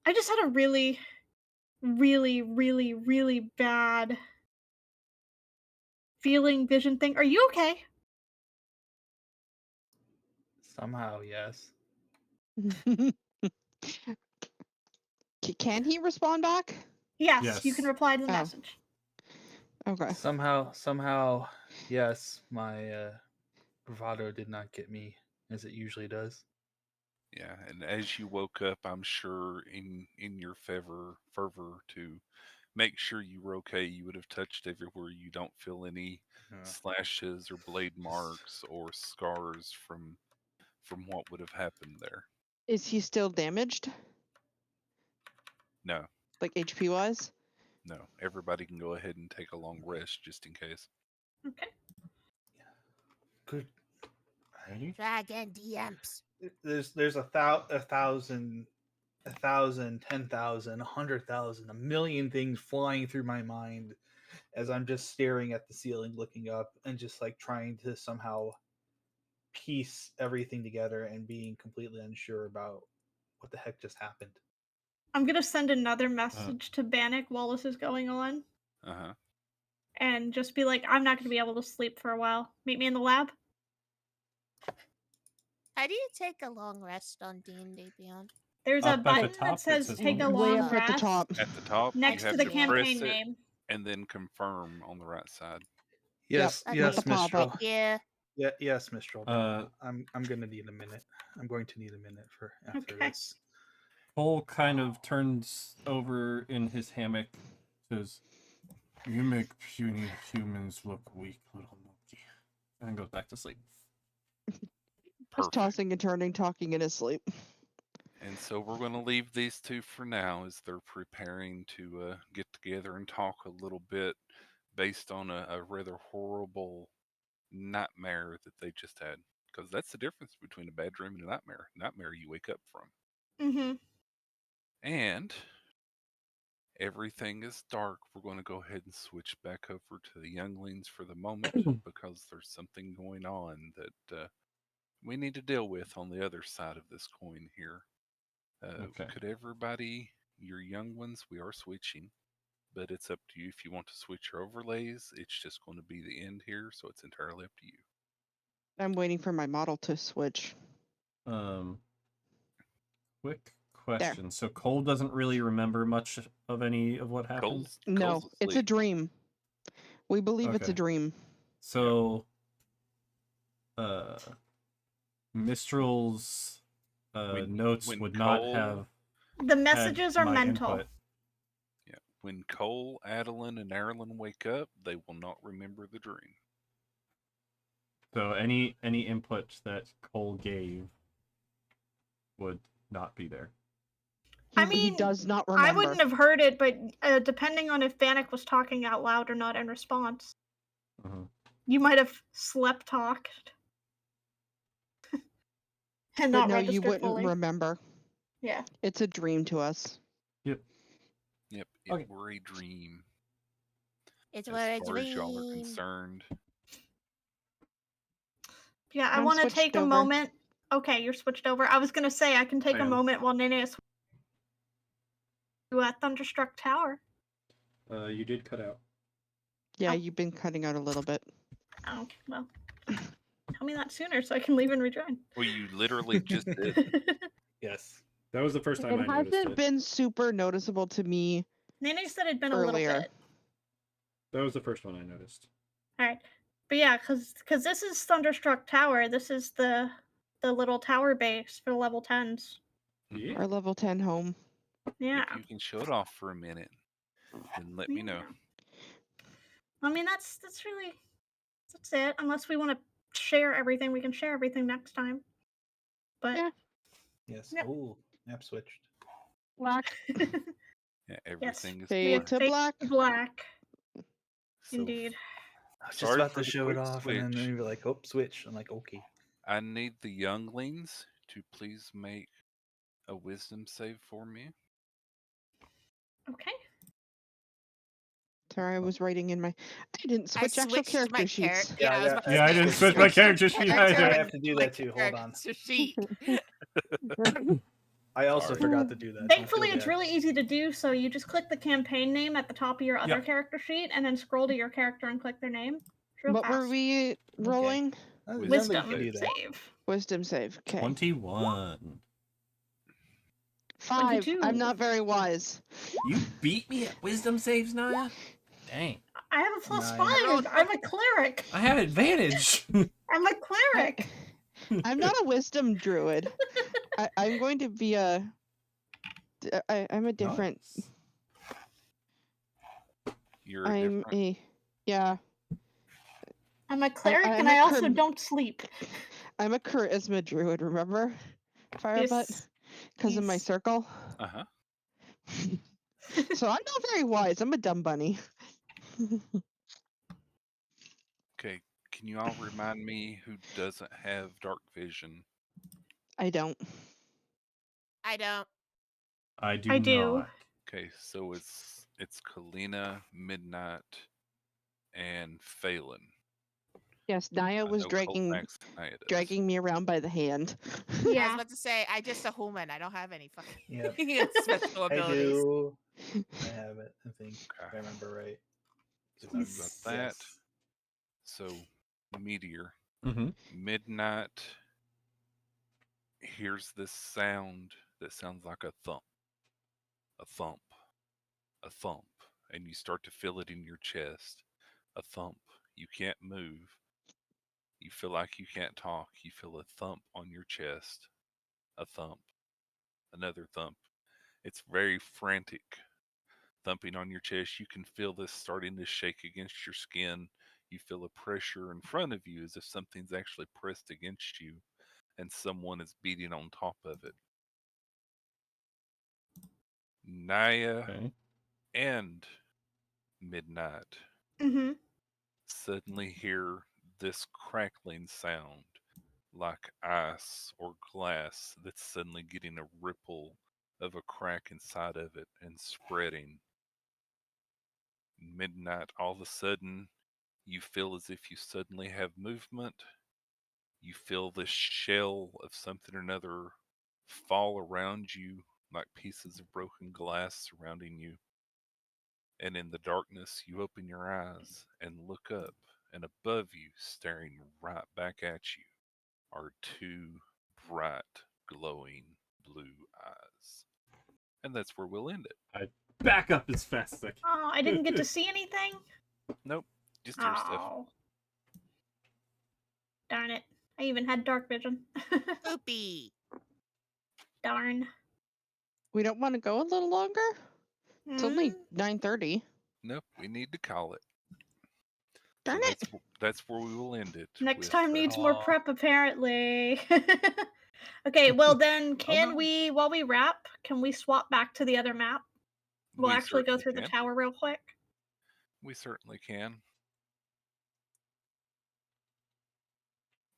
I just had a really, really, really, really bad feeling vision thing. Are you okay? Somehow, yes. Can he respond back? Yes, you can Yes. reply to the Oh. message. Okay. Somehow, yes. My bravado did not get me as it usually does. Yeah, and as you woke up, I'm sure in your fervor to make sure you were okay. You would have touched everywhere. You don't feel any slashes or blade marks or scars from what would have happened there. Is he still damaged? No, Like HP wise? no. Everybody can go ahead and take a long rest just in case. Okay. Good. Ready? Dragon DMs. There's a thousand, 10,000, 100,000, a million things flying through my mind as I'm just staring at the ceiling, looking up, and just like trying to somehow piece everything together and being completely unsure about what the heck just happened. I'm gonna send another message to Bannock while this is going on, Uh-huh. and just be like, "I'm not gonna be able to sleep for a while. Meet me in the lab." How do you take a long rest on D&D Beyond? There's Up a at the button top, that it says says "Take a long Way long up at the rest" top. At the top, next you have to the to campaign press it name. and then confirm on the right side. Yes, Yep. yes, With the pop-up. Mistral. Yeah. Yeah, yes, Mistral. Uh, I'm gonna need a minute. I'm going to need a minute for after Okay. this. Cole kind of turns over in his hammock, says, "You make puny humans look weak, little monkey," and goes back to sleep. Just Perfect. tossing and turning, talking in his sleep. And so we're going to leave these two for now as they're preparing to get together and talk a little bit based on a rather horrible nightmare that they just had. Because that's the difference between a bad dream and a nightmare. Nightmare you wake up from. Mm-hmm. And everything is dark. We're going to go ahead and switch back over to the younglings for the moment because there's something going on that we need to deal with on the other side of this coin here. Okay. Could everybody, your young ones, we are switching, but it's up to you if you want to switch your overlays. It's just going to be the end here, so it's entirely up to you. I'm waiting for my model to switch. Quick question. So Cole doesn't really remember much of any of what happened? No, Cole's it's a asleep. dream. We believe it's a Okay. dream. So, Mistral's notes when would Cole- not have The had messages are my mental. input. Yeah. When Cole, Adeline, and Erlen wake up, they will not remember the dream. So any input that Cole gave would not be there. I He mean, does not remember. I wouldn't have heard it, but depending on if Bannock was talking out loud or not in response, you might have slept talked and But not no, registered you wouldn't fully. remember. Yeah. It's a dream to us. Yep. It Okay. were a dream. It's As what a far as y'all are dream. concerned. Yeah, I I'm want to switched take a over. moment. Okay, you're switched over. I was gonna say I can take I a am. moment while Nene is to Thunderstruck Tower. You did cut out. Yeah, Oh. you've been cutting out a little bit. Oh well, tell me that sooner so I can leave and rejoin. Well, you literally just did. Yes. That was the first time It I noticed hasn't it. been super noticeable to me. Nene said it'd been a Earlier. little bit. That was the first one I noticed. All right, but yeah, because this is Thunderstruck Tower. This is the little tower base for level 10s. Yeah. Our level 10 home. Yeah. If you can show it off for a minute, then let me know. I mean, that's really that's it. Unless we want to share everything, we can share everything next time. But Yeah. Yes. Yep. Oh, map switched. Black. Yeah, everything is Fade to fake black. black. So Indeed. I was just Sorry about for to the show it quick off, and then switch. they were like, "Oh, switch." I'm like, "Okay." I need the younglings to please make a wisdom save for me. Okay. Sorry, I was writing in my. I didn't I switch actual switched character my sheets. Yeah, I was Yeah, about to Yeah, I say, didn't Switch switch my character sheet character either. I have to do my that too. Hold on. character sheet. I also Sorry. forgot to do that. Don't Thankfully, feel it's bad. really easy to do. So you just click the campaign name at the top of your other Yep. character sheet, and then scroll to your character and click their name. It's real What were fast. we rolling? It sounds like you Wisdom can do that. save. Wisdom save. Okay. 21. 5. 22. I'm not very wise. You beat me at wisdom saves, Naya? Dang. I have a +5. Nine. I'm a cleric. I have advantage. I'm a cleric. I'm not a wisdom druid. I'm going to be a. I'm a different. Nice. You're a I'm different. a yeah. I'm a cleric, I'm and a I also cur- don't sleep. I'm a charisma druid. Remember, Firebutt, Yes. because of my Yes. circle. Uh-huh. So I'm not very wise. I'm a dumb bunny. Okay. Can you all remind me who doesn't have dark vision? I don't. I don't. I do I do. not. Okay, so it's Kalina, Midnight, and Phelan. Yes, Naya I was know dragging Colfax and Naya does. me around by the hand. I was Yeah. about to say, I just a human. I don't have any fucking Yep. special I abilities. do. I have it, I think. If I Okay. remember right. Sorry about Yes. that. Yes. So, Meteor, Mm-hmm. Midnight hears this sound that sounds like a thump, a thump, a thump, and you start to feel it in your chest. A thump. You can't move. You feel like you can't talk. You feel a thump on your chest. A thump. Another thump. It's very frantic. Thumping on your chest. You can feel this starting to shake against your skin. You feel a pressure in front of you as if something's actually pressed against you and someone is beating on top of it. Naya Okay. and Midnight Mm-hmm. suddenly hear this crackling sound like ice or glass that's suddenly getting a ripple of a crack inside of it and spreading. Midnight, all of a sudden, you feel as if you suddenly have movement. You feel this shell of something or another fall around you like pieces of broken glass surrounding you. And in the darkness, you open your eyes and look up, and above you, staring right back at you, are two bright, glowing blue eyes. And that's where we'll end it. I back up as fast as I can. Oh, I didn't get to see anything? Nope, just hear stuff. Oh. Darn it. I even had dark vision. Poopy. Darn. We don't want to go a little longer. It's only 9:30. Nope, we need to call it. Darn So it! that's where we will end it. Next with, time needs more Aw. prep, apparently. Okay, well then, can no. we, while we wrap, can we swap back to the other map? We'll we actually go certainly through the can. tower real quick. We certainly can.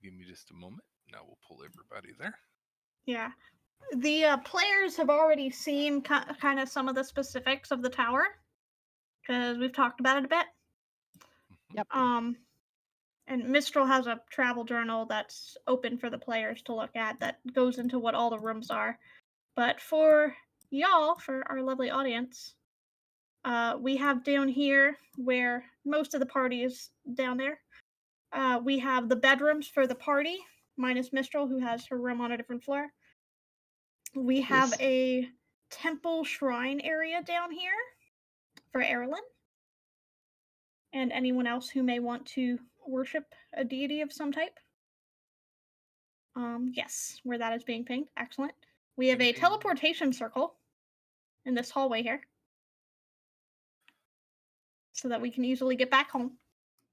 Give me just a moment. Now we'll pull everybody there. Yeah. The players have already seen kind of some of the specifics of the tower, because we've talked about it a bit. Yep. And Mistral has a travel journal that's open for the players to look at that goes into what all the rooms are. But for y'all, for our lovely audience, we have down here where most of the party is down there. We have the bedrooms for the party, minus Mistral, who has her room on a different floor. We have Yes. a temple shrine area down here for Erilyn and anyone else who may want to worship a deity of some type. Yes, where that is being pinged. Excellent. We have a Indeed. teleportation circle in this hallway here, so that we can easily get back home.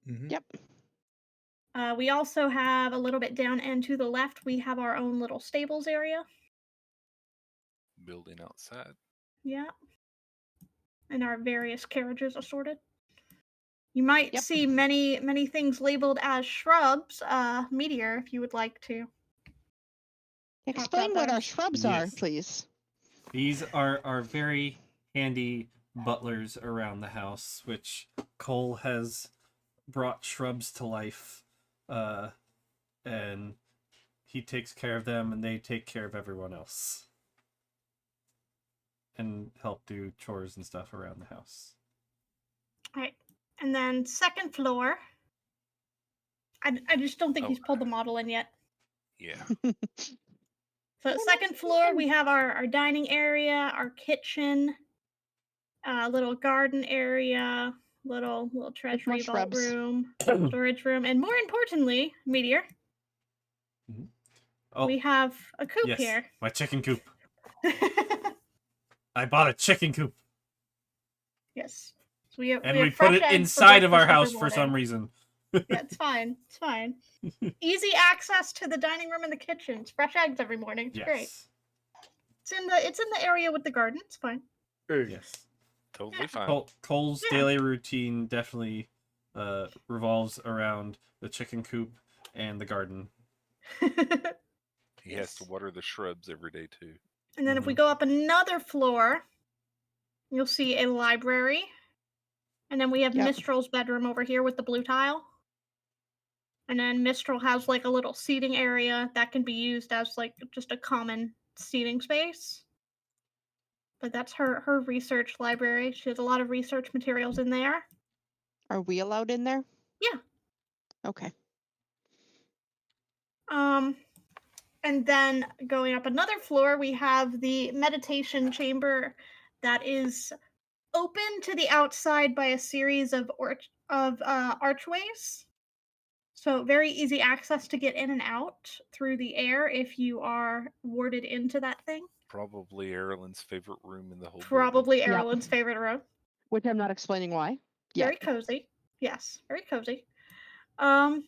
Mm-hmm. Yep. We also have a little bit down and to the left, we have our own little stables area. Building outside. Yeah. And our various carriages assorted. You might Yep. see many things labeled as shrubs. Meteor, if you would like to. Explain what our those. shrubs are, Yes. please. These are very handy butlers around the house, which Cole has brought shrubs to life, and he takes care of them, and they take care of everyone else, and help do chores and stuff around the house. All right. And then second floor. I just don't think Oh. he's pulled the model in yet. Yeah. So second floor, we have our dining area, our kitchen, little garden area, little treasury vault shrubs. room, storage room, and more importantly, Meteor, Oh, we have a coop yes, here. my chicken coop. I bought a chicken coop. Yes. we have And we put fresh it eggs for inside of our breakfast every house for some morning. reason. Yeah, it's fine. It's fine. Easy access to the dining room and the kitchen. It's fresh eggs every morning. It's great. Yes. It's in the area with the garden. It's fine. Yes. Totally fine. Cole's Yeah. daily routine definitely revolves around the chicken coop and the garden. He has to water the shrubs every day too. And then if we go up another floor, you'll see a library. And then we have Yep. Mistral's bedroom over here with the blue tile. And then Mistral has like a little seating area that can be used as like just a common seating space. But that's her research library. She has a lot of research materials in there. Are we allowed in there? Yeah. Okay. And then going up another floor, we have the meditation chamber that is open to the outside by a series of archways. So very easy access to get in and out through the air if you are warded into that thing. Probably Erlen's favorite room in the whole building. Probably Yep. Erlen's favorite room. Which I'm not explaining why. Very Yet. cozy. Yes, very cozy. And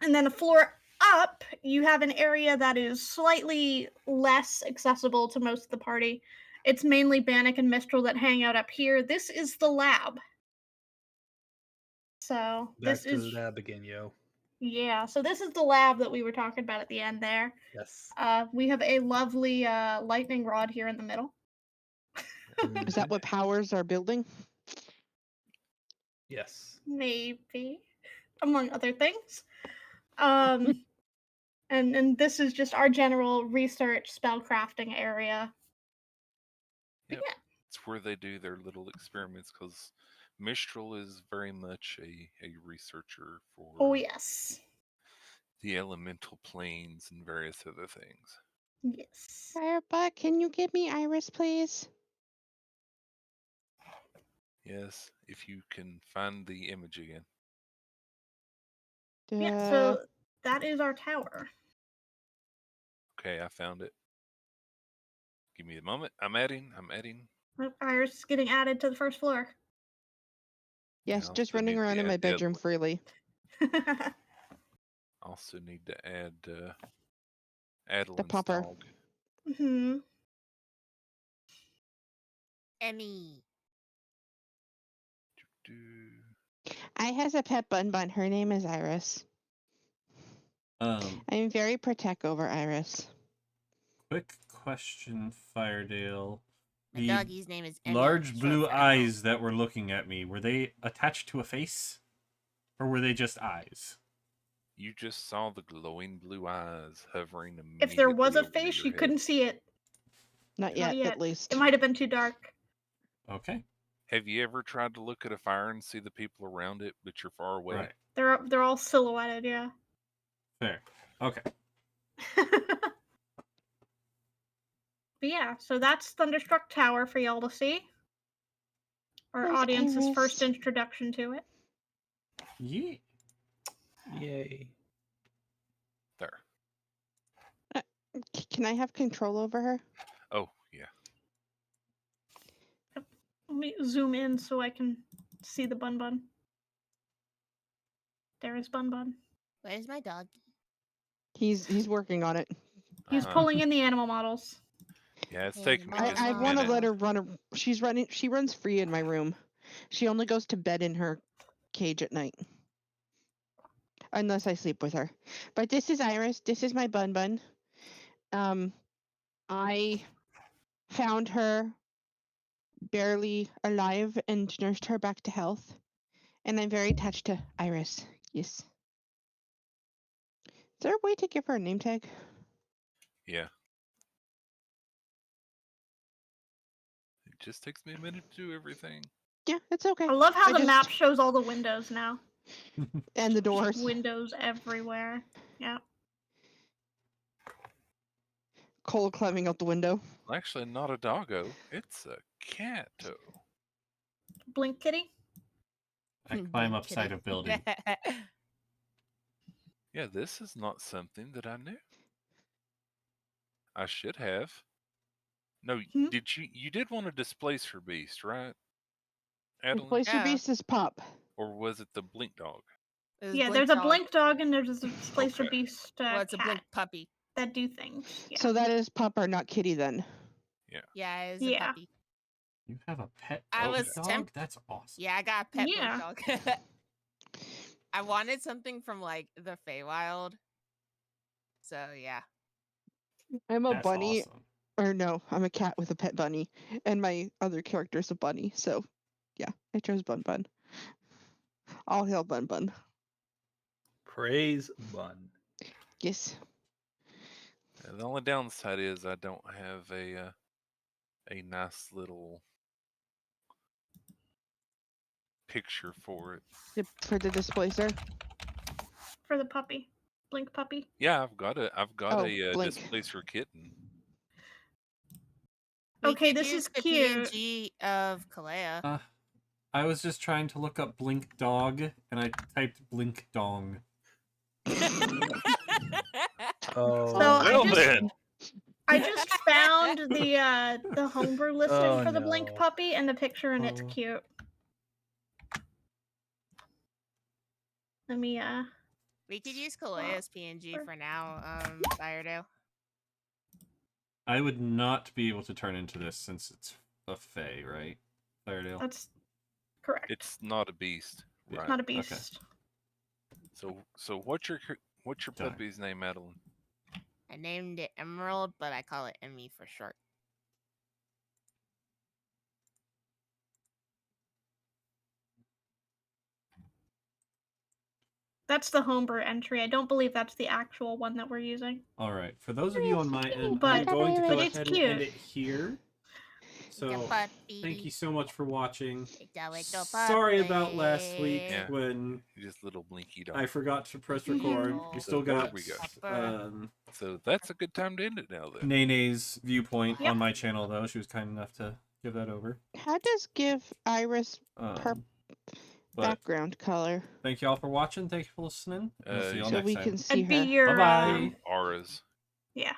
then a floor up, you have an area that is slightly less accessible to most of the party. It's mainly Bannock and Mistral that hang out up here. This is the lab. So Back this to is the lab again, yo. yeah. So this is the lab that we were talking about at the end there. Yes. We have a lovely lightning rod here in the middle. Is that what powers our building? Yes. Maybe, among other things. And this is just our general research spellcrafting area. Yep. Yeah. It's where they do their little experiments because Mistral is very much a researcher for Oh yes. the elemental planes and various other things. Yes. Firebutt, can you give me Iris, please? Yes, if you can find the image again. Yeah, so that is our tower. Okay, I found it. Give me a moment. I'm adding. Oh, Iris is getting added to the first floor. Yes, I just also running need to around in my add the other bedroom one. freely. Also need to add The Adeline's pupper. dog. Hmm. Emmy. Do. I has a pet bun bun. Her name is Iris. I'm very protect over Iris. Quick question, Firedale. My The doggy's name is Emmy. large short blue for Emma. eyes that were looking at me, were they attached to a face? Or were they just eyes? You just saw the glowing blue eyes hovering immediately If there was a over face, your you head. couldn't see it. Not Not yet, yet. at least. It might have been too dark. Okay. Have you ever tried to look at a fire and see the people around it, but you're far away? Right. They're all silhouetted, yeah. Fair. Okay. But yeah, so that's Thunderstruck Tower for y'all to see. Our Where's audience's Iris? first introduction to it. Yeah. Yay. There. Can I have control over her? Oh, yeah. Let me zoom in so I can see the Bun Bun. There is Bun Bun. Where's my doggy? He's working on it. He's Uh-huh. pulling in the animal models. Yeah, it's Yeah, taking me the just I a want to minute. let her run. She's running. She runs free in my room. She only goes to bed in her cage at night, unless I sleep with her. But this is Iris. This is my Bun Bun. I found her barely alive and nursed her back to health, and I'm very attached to Iris. Yes. Is there a way to give her a name tag? Yeah. It just takes me a minute to do everything. Yeah, it's okay. I love how I the just- map shows all the windows now. And the Just doors. windows everywhere. Yeah. Cole climbing out the window. Well, actually, not a doggo. It's a catto. Blink Kitty. I climb up side of building. Yeah, this is not something that I knew. I should have. No, Hmm? did you did want to displace her beast, right? Adeline? Placer Yeah. Beast is Pop. Or was it the blink dog? It was Yeah, Blink there's a Dog. blink dog and there's a Displacer Okay. Beast Well, it's a cat Blink puppy. that do things. Yeah. So that is Pop, not Kitty then. Yeah, it was a Yeah. puppy. You have a pet I blink was dog? That's awesome. Yeah, I got a pet Yeah. Blink Dog. I wanted something from like the Feywild. So yeah. I'm a That's bunny, awesome. or no, I'm a cat with a pet bunny, and my other character's a bunny. So, yeah, I chose Bun Bun. All hail Bun Bun. Praise Bun. Yes. The only downside is I don't have a nice little picture for it. For the Displacer. For the puppy. Blink puppy. Yeah, I've got Oh, a Blink. Displacer kitten. We Okay, could this use is the cute. PNG of Kalea. I was just trying to look up blink dog, and I typed blink dong. Oh, So Well then. I just found the homebrew listing Oh, for the blink no. puppy and the picture, and it's Oh. cute. Let me We could use Kalea's PNG for now, Firedale. I would not be able to turn into this since it's a Fey, right? Firedale? That's correct. It's not a beast, Yeah. right? Not a beast. So what's your Done. puppy's name, Madeline? I named it Emerald, but I call it Emmy for short. That's the homebrew entry. I don't believe that's the actual one that we're using. All right. For those of you on my end, But- I'm going to go but it's ahead and end it here. So, thank you so much for watching. Sorry about last week Yeah. when Just little blinky dog. I forgot to press Mhm. record. We So still there got we go. So that's a good time to end it now then. Nene's viewpoint Yep. on my channel, though. She was kind enough to give that over. How does give Iris But background color thank you all for watching. Thank you for listening. We'll see you all so next we time. can see It'd be her? your Bye-bye. Auras. yeah.